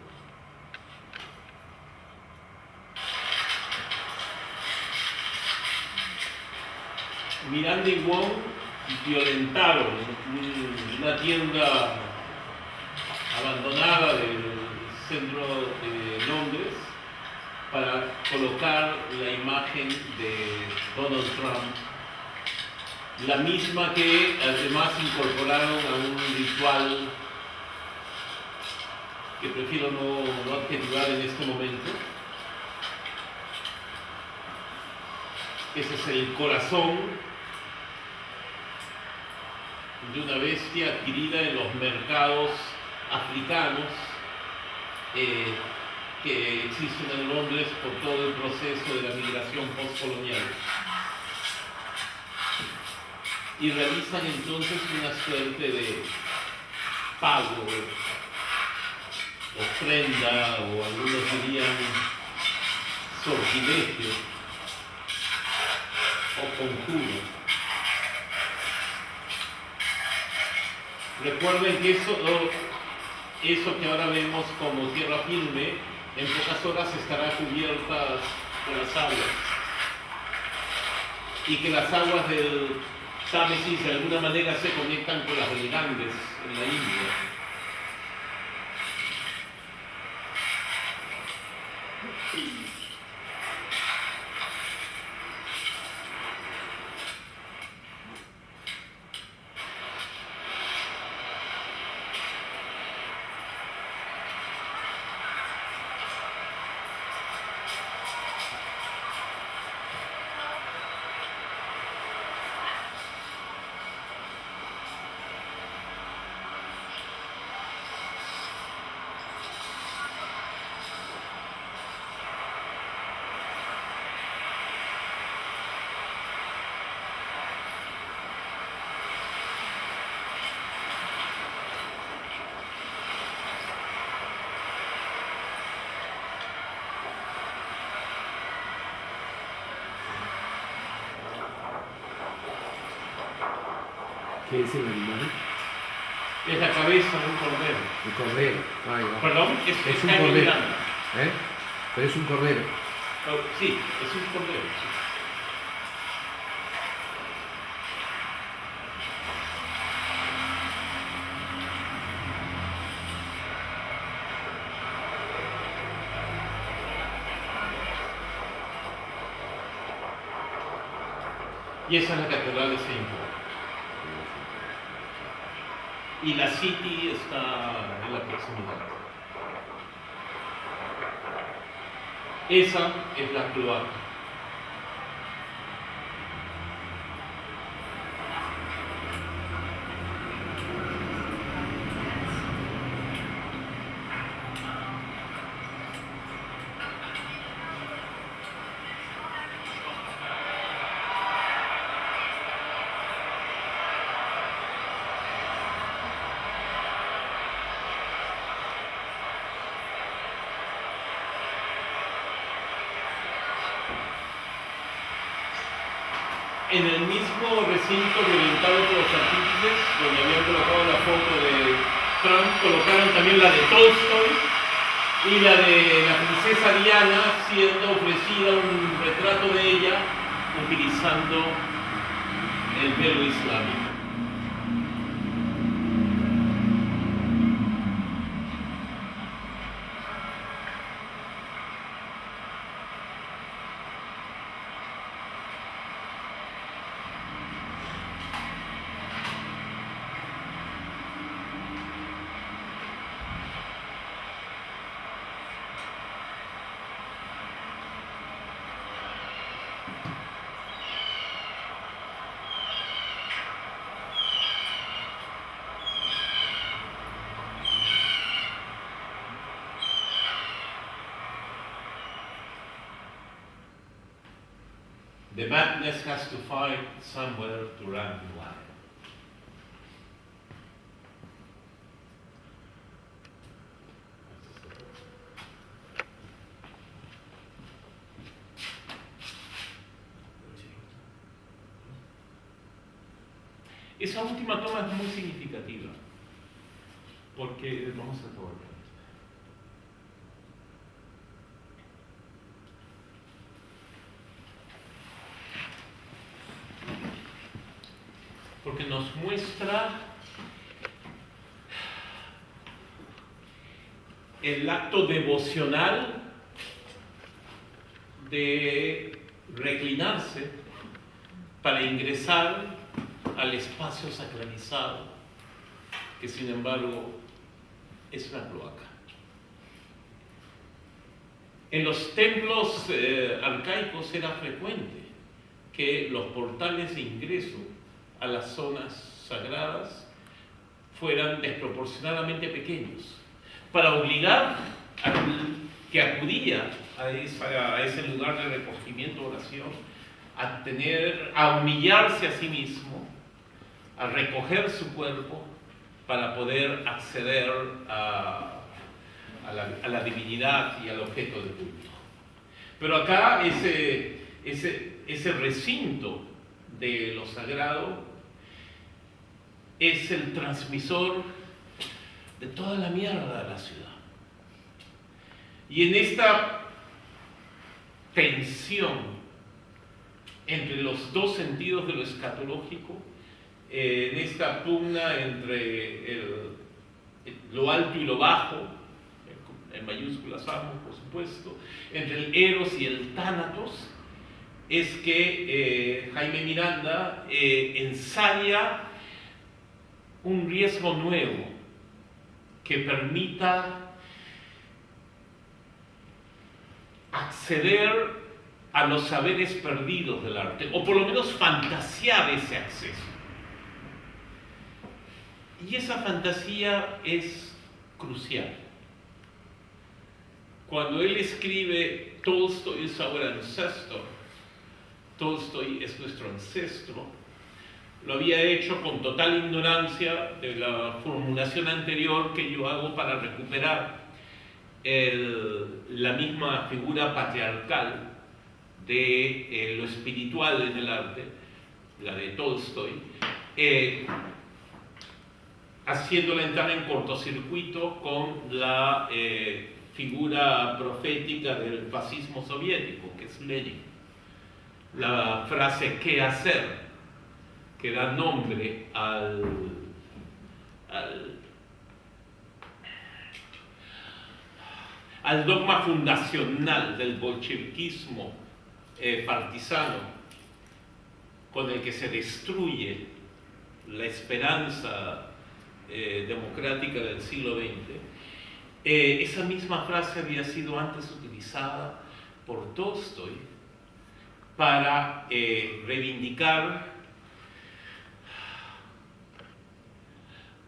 Miranda y Wong violentaron una tienda abandonada del centro de Londres para colocar la imagen de Donald Trump, la misma que además incorporaron a un ritual que prefiero no adjetivar en este momento. Ese es el corazón de una bestia adquirida en los mercados africanos que existen en Londres por todo el proceso de la migración postcolonial. Y realizan entonces una suerte de pago, ofrenda, o algunos dirían sortilegio o conjuro. Recuerden que eso que ahora vemos como tierra firme, en pocas horas estará cubierta por las aguas. Y que las aguas del Támesis de alguna manera se conectan con las del Ganges en la India. ¿Qué es el animal? Es la cabeza de un cordero. El cordero. Ahí va. Perdón, Es un cordero. ¿Eh? Pero es un cordero. Oh, sí, es un cordero. Sí. Y esa es la catedral de Saint Paul. Y la City está en la proximidad. Esa es la cloaca. En el mismo recinto violentado por los artífices, donde habían colocado la foto de Trump, colocaron también la de Tolstoy y la de la princesa Diana, siendo ofrecida un retrato de ella utilizando el velo islámico. The madness has to find somewhere to run wild. Esa última toma es muy significativa, porque vamos a acabar. Porque nos muestra el acto devocional de reclinarse para ingresar al espacio sacralizado, que sin embargo es una cloaca. En los templos arcaicos era frecuente que los portales de ingreso a las zonas sagradas fueran desproporcionadamente pequeños, para obligar al que acudía a ese lugar de recogimiento, oración, a humillarse a sí mismo, a recoger su cuerpo para poder acceder a la divinidad y al objeto de culto. Pero acá ese recinto de lo sagrado es el transmisor de toda la mierda de la ciudad. Y en esta tensión entre los dos sentidos de lo escatológico, en esta pugna entre lo alto y lo bajo, en mayúsculas amo, por supuesto, entre el eros y el tánatos, es que Jaime Miranda ensaya un riesgo nuevo que permita acceder a los saberes perdidos del arte, o por lo menos fantasear ese acceso. Y esa fantasía es crucial. Cuando él escribe Tolstoy is our ancestor, Tolstoy es nuestro ancestro, lo había hecho con total ignorancia de la formulación anterior que yo hago para recuperar la misma figura patriarcal de lo espiritual en el arte, la de Tolstoy, haciéndola entrar en cortocircuito con la figura profética del fascismo soviético, que es Lenin. La frase ¿qué hacer?, que da nombre al dogma fundacional del bolcheviquismo partisano, con el que se destruye la esperanza democrática del siglo XX. Esa misma frase había sido antes utilizada por Tolstoy para reivindicar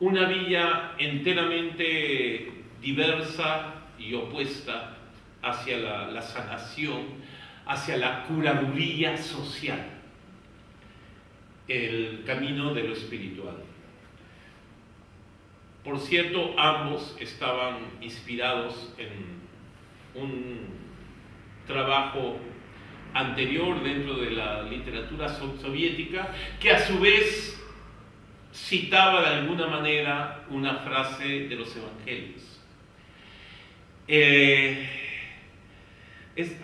una vía enteramente diversa y opuesta hacia la sanación, hacia la curaduría social, el camino de lo espiritual. Por cierto, ambos estaban inspirados en un trabajo anterior dentro de la literatura soviética, que a su vez citaba de alguna manera una frase de los evangelios.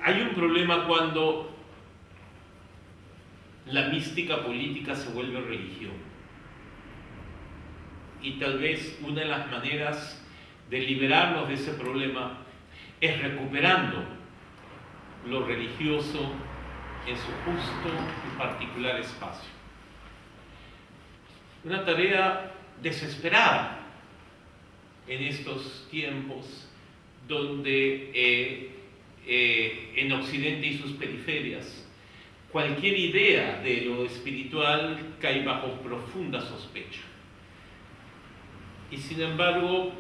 Hay un problema cuando la mística política se vuelve religión. Y tal vez una de las maneras de liberarnos de ese problema es recuperando lo religioso en su justo y particular espacio. Una tarea desesperada en estos tiempos donde en Occidente y sus periferias cualquier idea de lo espiritual cae bajo profunda sospecha. Y sin embargo,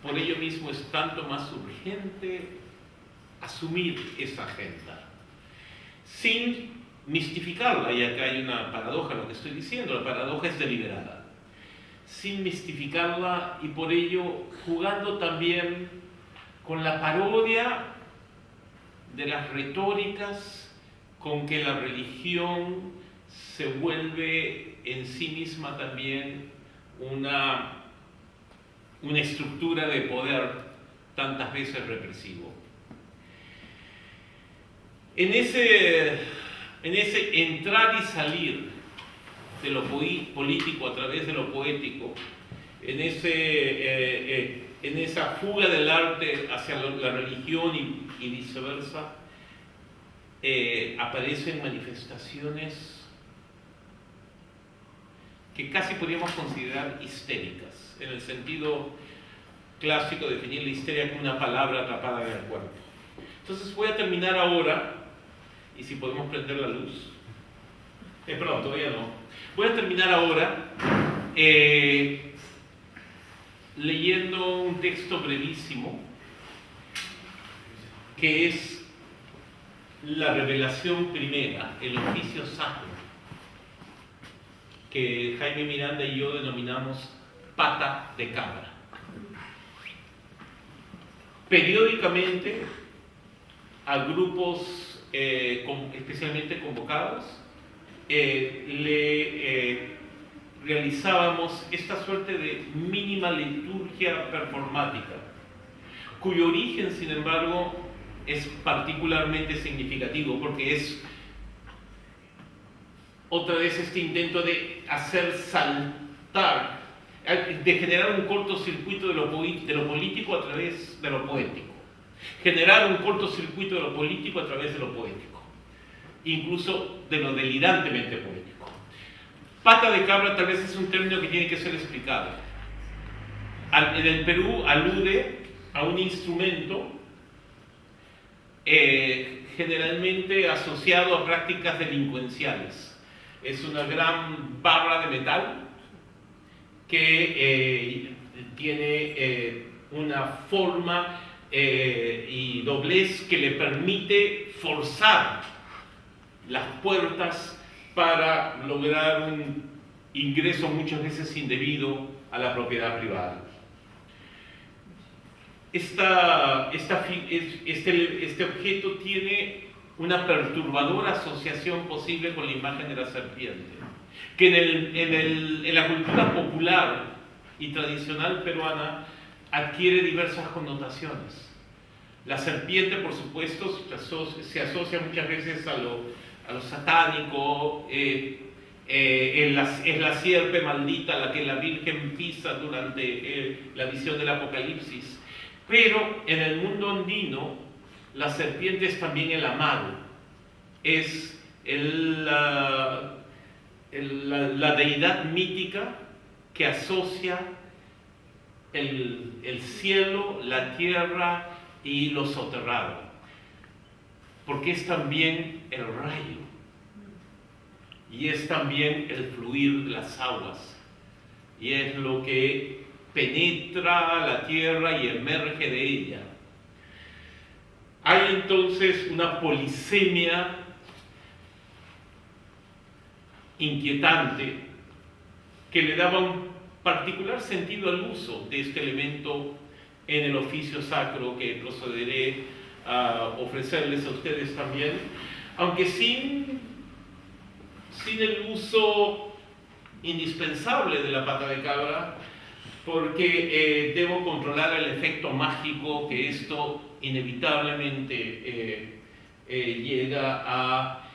por ello mismo es tanto más urgente asumir esa agenda, sin mistificarla, y acá hay una paradoja en lo que estoy diciendo, la paradoja es deliberada, sin mistificarla y por ello jugando también con la parodia de las retóricas con que la religión se vuelve en sí misma también una estructura de poder tantas veces represivo. En ese entrar y salir de lo político a través de lo poético, en esa fuga del arte hacia la religión y viceversa, aparecen manifestaciones que casi podríamos considerar histéricas, en el sentido clásico de definir la histeria como una palabra atrapada en el cuerpo. Entonces voy a terminar ahora, y si podemos prender la luz, perdón, todavía no. Voy a terminar ahora leyendo un texto brevísimo que es la revelación primera, el oficio sacro, que Jaime Miranda y yo denominamos pata de cabra. Periódicamente a grupos especialmente convocados realizábamos esta suerte de mínima liturgia performática, cuyo origen, sin embargo, es particularmente significativo porque es otra vez este intento de hacer saltar, de generar un cortocircuito de lo político a través de lo poético, generar un cortocircuito de lo político a través de lo poético, incluso de lo delirantemente poético. Pata de cabra tal vez es un término que tiene que ser explicado. En el Perú alude a un instrumento generalmente asociado a prácticas delincuenciales. Es una gran barra de metal que tiene una forma y doblez que le permite forzar las puertas para lograr un ingreso muchas veces indebido a la propiedad privada. Este objeto tiene una perturbadora asociación posible con la imagen de la serpiente, que en la cultura popular y tradicional peruana adquiere diversas connotaciones. La serpiente, por supuesto, se asocia muchas veces a lo satánico, es la sierpe maldita la que la Virgen pisa durante la visión del Apocalipsis. Pero en el mundo andino, la serpiente es también el amado, es la deidad mítica que asocia el cielo, la tierra y lo soterrado, porque es también el rayo y es también el fluir de las aguas y es lo que penetra la tierra y emerge de ella. Hay entonces una polisemia inquietante que le daba un particular sentido al uso de este elemento en el oficio sacro que procederé a ofrecerles a ustedes también, aunque sin el uso indispensable de la pata de cabra, porque debo controlar el efecto mágico que esto inevitablemente llega a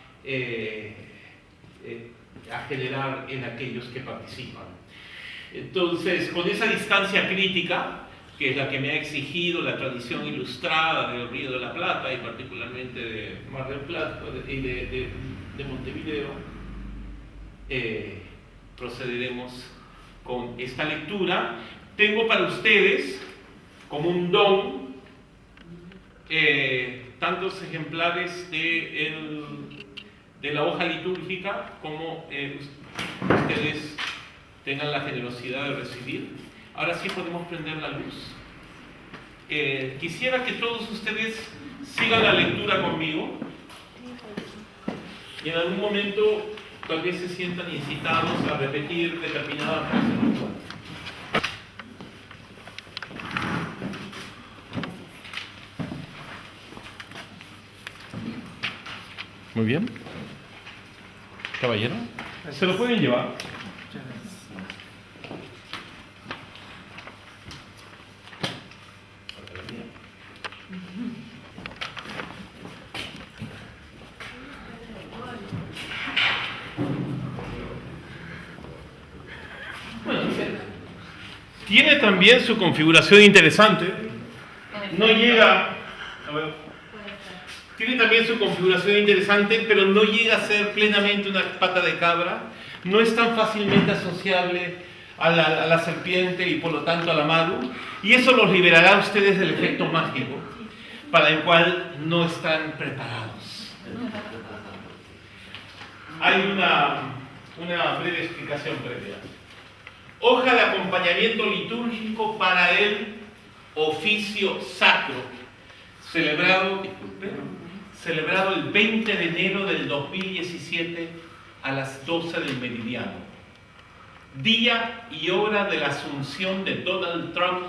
generar en aquellos que participan. Entonces, con esa distancia crítica, que es la que me ha exigido la tradición ilustrada del Río de la Plata y particularmente de Mar del Plata y de Montevideo, procederemos con esta lectura. Tengo para ustedes, como un don, tantos ejemplares de la hoja litúrgica como ustedes tengan la generosidad de recibir. Ahora sí podemos prender la luz. Quisiera que todos ustedes sigan la lectura conmigo. y en algún momento tal vez se sientan incitados a repetir determinadas frases. Muy bien. Caballero, ¿se lo pueden llevar? Bueno, tiene también su configuración interesante. No llega... A ver. Tiene también su configuración interesante, pero no llega a ser plenamente una pata de cabra. No es tan fácilmente asociable a la serpiente y por lo tanto a la maru. Y eso los liberará a ustedes del efecto mágico, para el cual no están preparados. Hay una breve explicación previa. Hoja de acompañamiento litúrgico para el oficio sacro, celebrado el 20 de enero del 2017 a las 12 del meridiano. Día y hora de la asunción de Donald Trump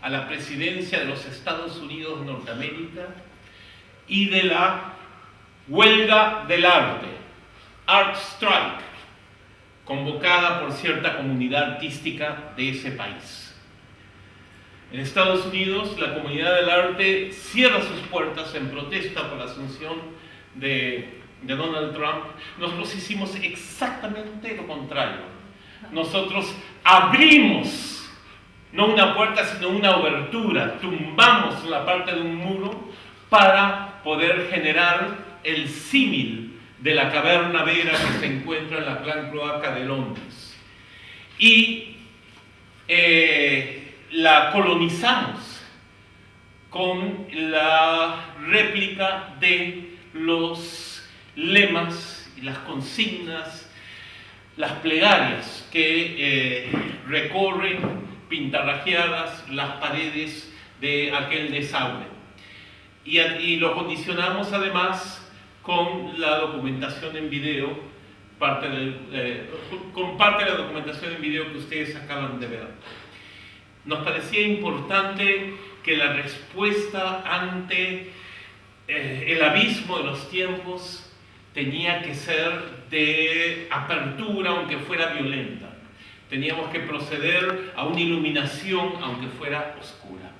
a la presidencia de los Estados Unidos de Norteamérica y de la huelga del arte, Art Strike, convocada por cierta comunidad artística de ese país. En Estados Unidos, la comunidad del arte cierra sus puertas en protesta por la asunción de Donald Trump. Nosotros hicimos exactamente lo contrario. Nosotros abrimos, no una puerta, sino una abertura, tumbamos la parte de un muro para poder generar el símil de la caverna Vera que se encuentra en la Gran Cloaca de Londres. Y la colonizamos con la réplica de los lemas y las consignas, las plegarias que recorren pintarrajeadas las paredes de aquel desagüe. Y lo condicionamos además con la documentación en video, con parte de la documentación en video que ustedes acaban de ver. Nos parecía importante que la respuesta ante el abismo de los tiempos tenía que ser de apertura, aunque fuera violenta. Teníamos que proceder a una iluminación, aunque fuera oscura.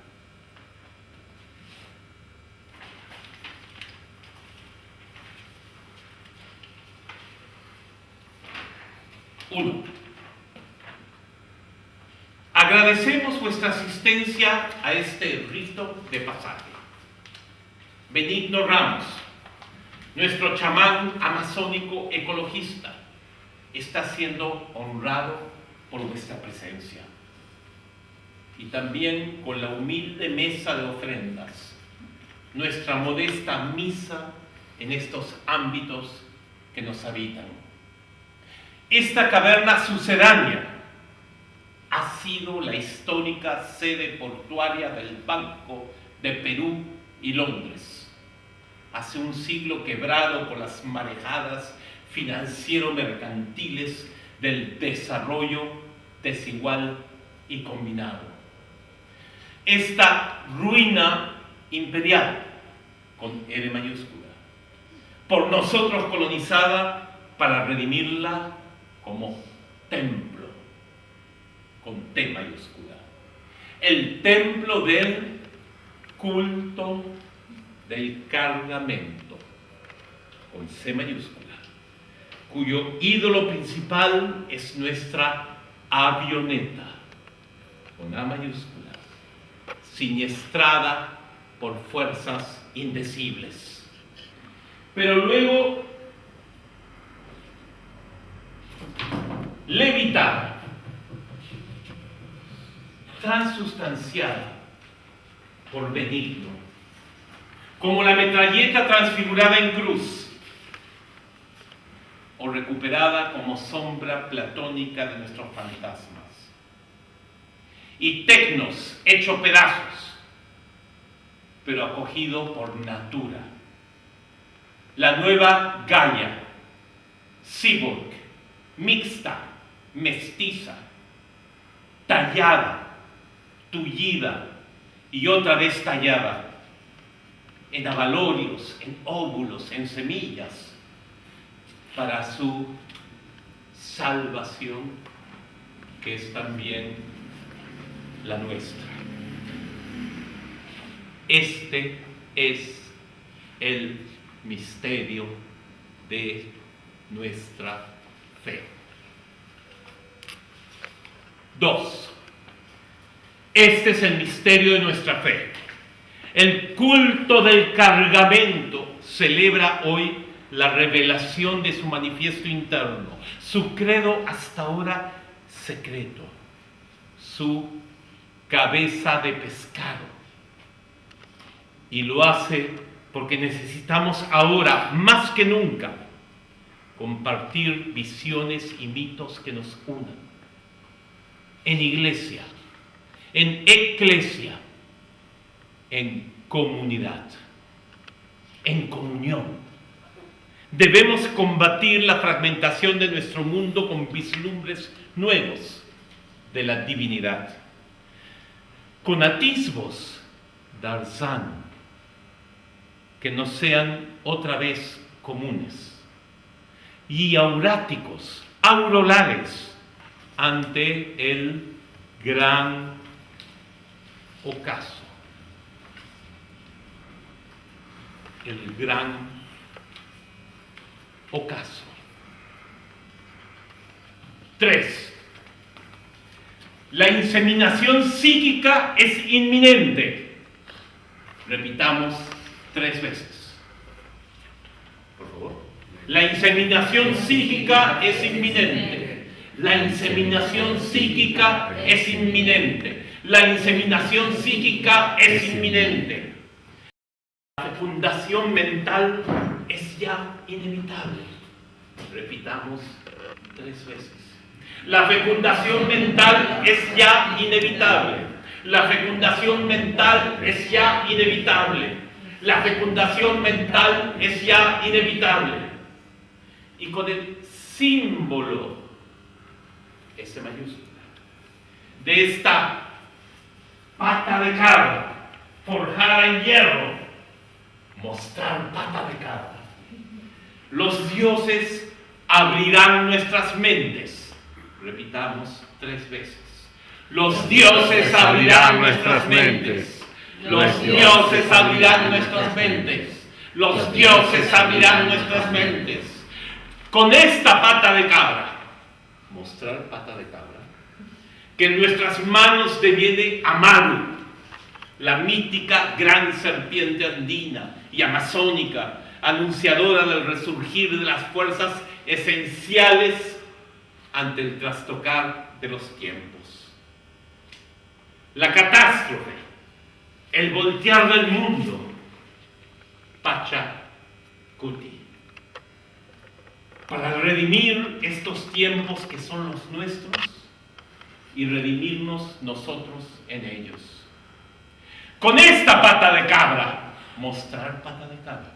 Uno. Agradecemos vuestra asistencia a este rito de pasaje. Benigno Ramos, nuestro chamán amazónico ecologista, está siendo honrado por vuestra presencia. Y también con la humilde mesa de ofrendas, nuestra modesta misa en estos ámbitos que nos habitan. Esta caverna sucedánea ha sido la histórica sede portuaria del Banco de Perú y Londres. Hace un siglo quebrado por las marejadas financiero-mercantiles del desarrollo desigual y combinado. Esta ruina imperial, con R mayúscula, por nosotros colonizada para redimirla como templo, con T mayúscula. El templo del culto del cargamento, con C mayúscula, cuyo ídolo principal es nuestra avioneta, con A mayúscula, siniestrada por fuerzas indecibles. Pero luego, levitada, transustanciada por Benigno, como la metralleta transfigurada en cruz, o recuperada como sombra platónica de nuestros fantasmas, y Tecnos hecho pedazos, pero acogido por Natura, la nueva Gaia cyborg, mixta, mestiza, tallada, tullida y otra vez tallada, en abalorios, en óvulos, en semillas, para su salvación, que es también la nuestra. Este es el misterio de nuestra fe. 2. Este es el misterio de nuestra fe. El culto del cargamento celebra hoy la revelación de su manifiesto interno, su credo hasta ahora secreto, su cabeza de pescado. Y lo hace porque necesitamos ahora, más que nunca, compartir visiones y mitos que nos unan. En iglesia, en eclesia, en comunidad, en comunión. Debemos combatir la fragmentación de nuestro mundo con vislumbres nuevos de la divinidad, con atisbos darzán que no sean otra vez comunes, y auráticos, aurolares, ante el gran ocaso, el gran ocaso. 3. La inseminación psíquica es inminente. Repitamos 3 veces. Por favor. La inseminación psíquica es inminente. La inseminación psíquica es inminente. La inseminación psíquica es inminente. La fecundación mental es ya inevitable. Repitamos 3 veces. La fecundación mental es ya inevitable. La fecundación mental es ya inevitable. La fecundación mental es ya inevitable. Y con el símbolo, S mayúscula, de esta pata de cabra forjada en hierro, mostrar pata de cabra, los dioses abrirán nuestras mentes. Repitamos 3 veces. Los dioses abrirán nuestras mentes. Los dioses abrirán nuestras mentes. Los dioses abrirán nuestras mentes. Con esta pata de cabra, mostrar pata de cabra, que en nuestras manos deviene Amaru, la mítica gran serpiente andina y amazónica, anunciadora del resurgir de las fuerzas esenciales ante el trastocar de los tiempos. La catástrofe, el voltear del mundo, Pachacuti, para redimir estos tiempos que son los nuestros y redimirnos nosotros en ellos. Con esta pata de cabra, mostrar pata de cabra,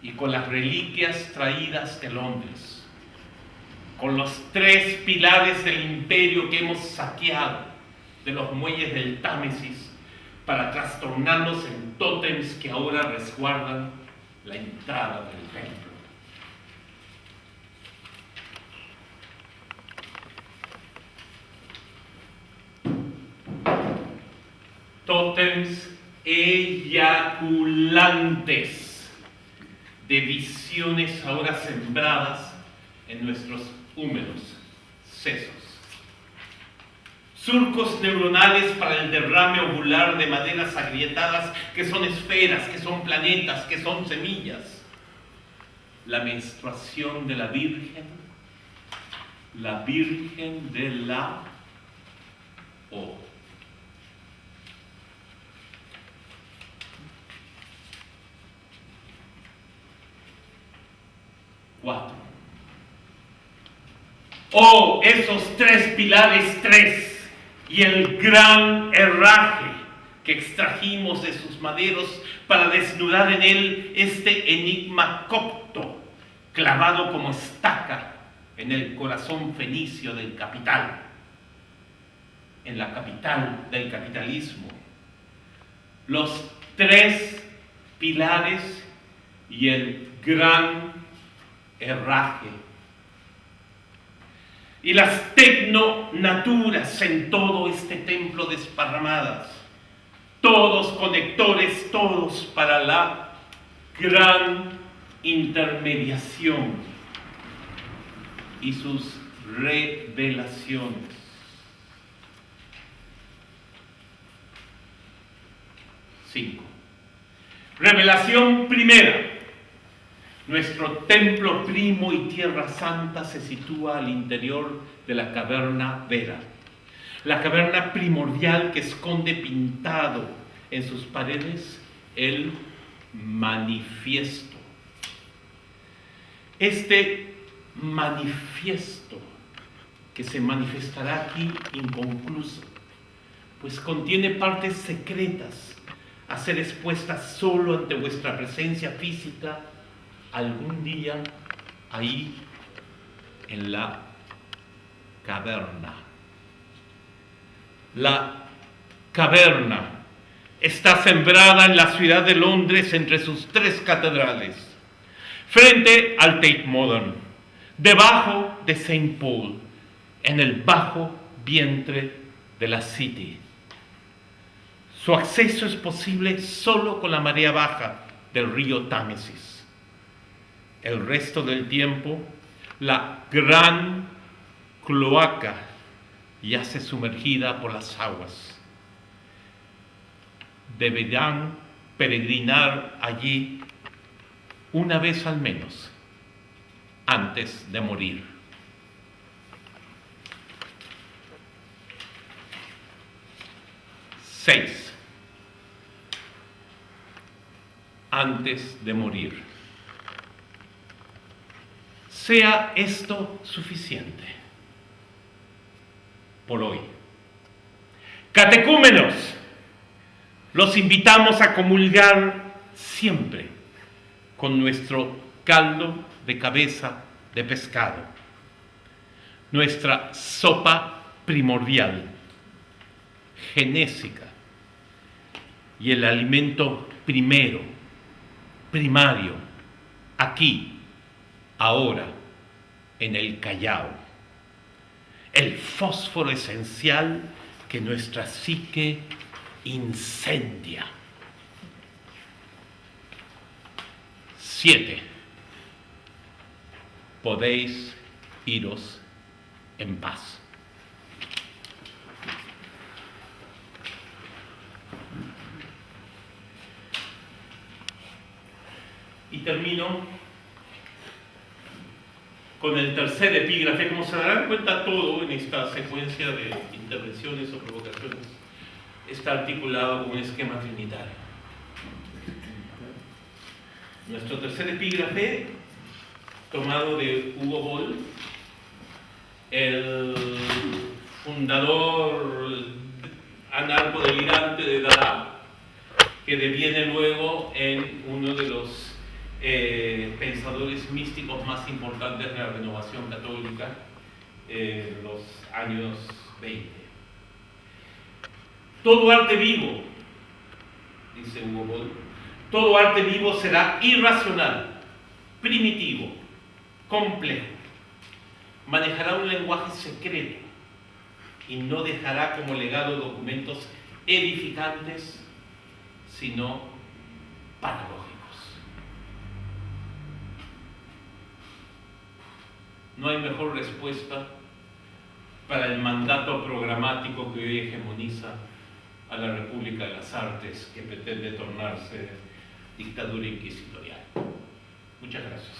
y con las reliquias traídas de Londres, con los 3 pilares del imperio que hemos saqueado de los muelles del Támesis para trastornarlos en tótems que ahora resguardan la entrada del templo. Tótems eyaculantes de visiones ahora sembradas en nuestros húmedos sesos. Surcos neuronales para el derrame ovular de maderas agrietadas que son esferas, que son planetas, que son semillas. La menstruación de la Virgen de la O. Oh, esos 3 pilares 3 y el gran herraje que extrajimos de sus maderos para desnudar en él este enigma copto, clavado como estaca en el corazón fenicio del capital, en la capital del capitalismo. Los tres pilares y el gran herraje. Y las tecnonaturas en todo este templo desparramadas, todos conectores, todos para la gran intermediación y sus revelaciones. Cinco. Revelación primera. Nuestro templo primo y tierra santa se sitúa al interior de la caverna Vera. La caverna primordial que esconde pintado en sus paredes el manifiesto. Este manifiesto que se manifestará aquí inconcluso, pues contiene partes secretas a ser expuestas solo ante vuestra presencia física algún día ahí en la caverna. La caverna está sembrada en la ciudad de Londres entre sus tres catedrales, frente al Tate Modern, debajo de St. Paul, en el bajo vientre de la City. Su acceso es posible solo con la marea baja del río Támesis. El resto del tiempo, la gran cloaca yace sumergida por las aguas. Deberán peregrinar allí una vez al menos antes de morir. Seis. Antes de morir. Sea esto suficiente por hoy. Catecúmenos, los invitamos a comulgar siempre con nuestro caldo de cabeza de pescado, nuestra sopa primordial, genésica, y el alimento primero, primario, aquí, ahora, en el Callao, el fósforo esencial que nuestra psique incendia. 7. Podéis iros en paz. Y termino con el tercer epígrafe. Como se darán cuenta, todo en esta secuencia de intervenciones o provocaciones está articulado con un esquema trinitario. Nuestro tercer epígrafe, tomado de Hugo Boll, el fundador anarco-delirante de Dada, que deviene luego en uno de los pensadores místicos más importantes de la renovación católica en los años 20. Todo arte vivo, dice Hugo Boll, todo arte vivo será irracional, primitivo, complejo, manejará un lenguaje secreto y no dejará como legado documentos edificantes, sino paradójicos. No hay mejor respuesta para el mandato programático que hoy hegemoniza a la República de las Artes, que pretende tornarse dictadura inquisitorial. Muchas gracias.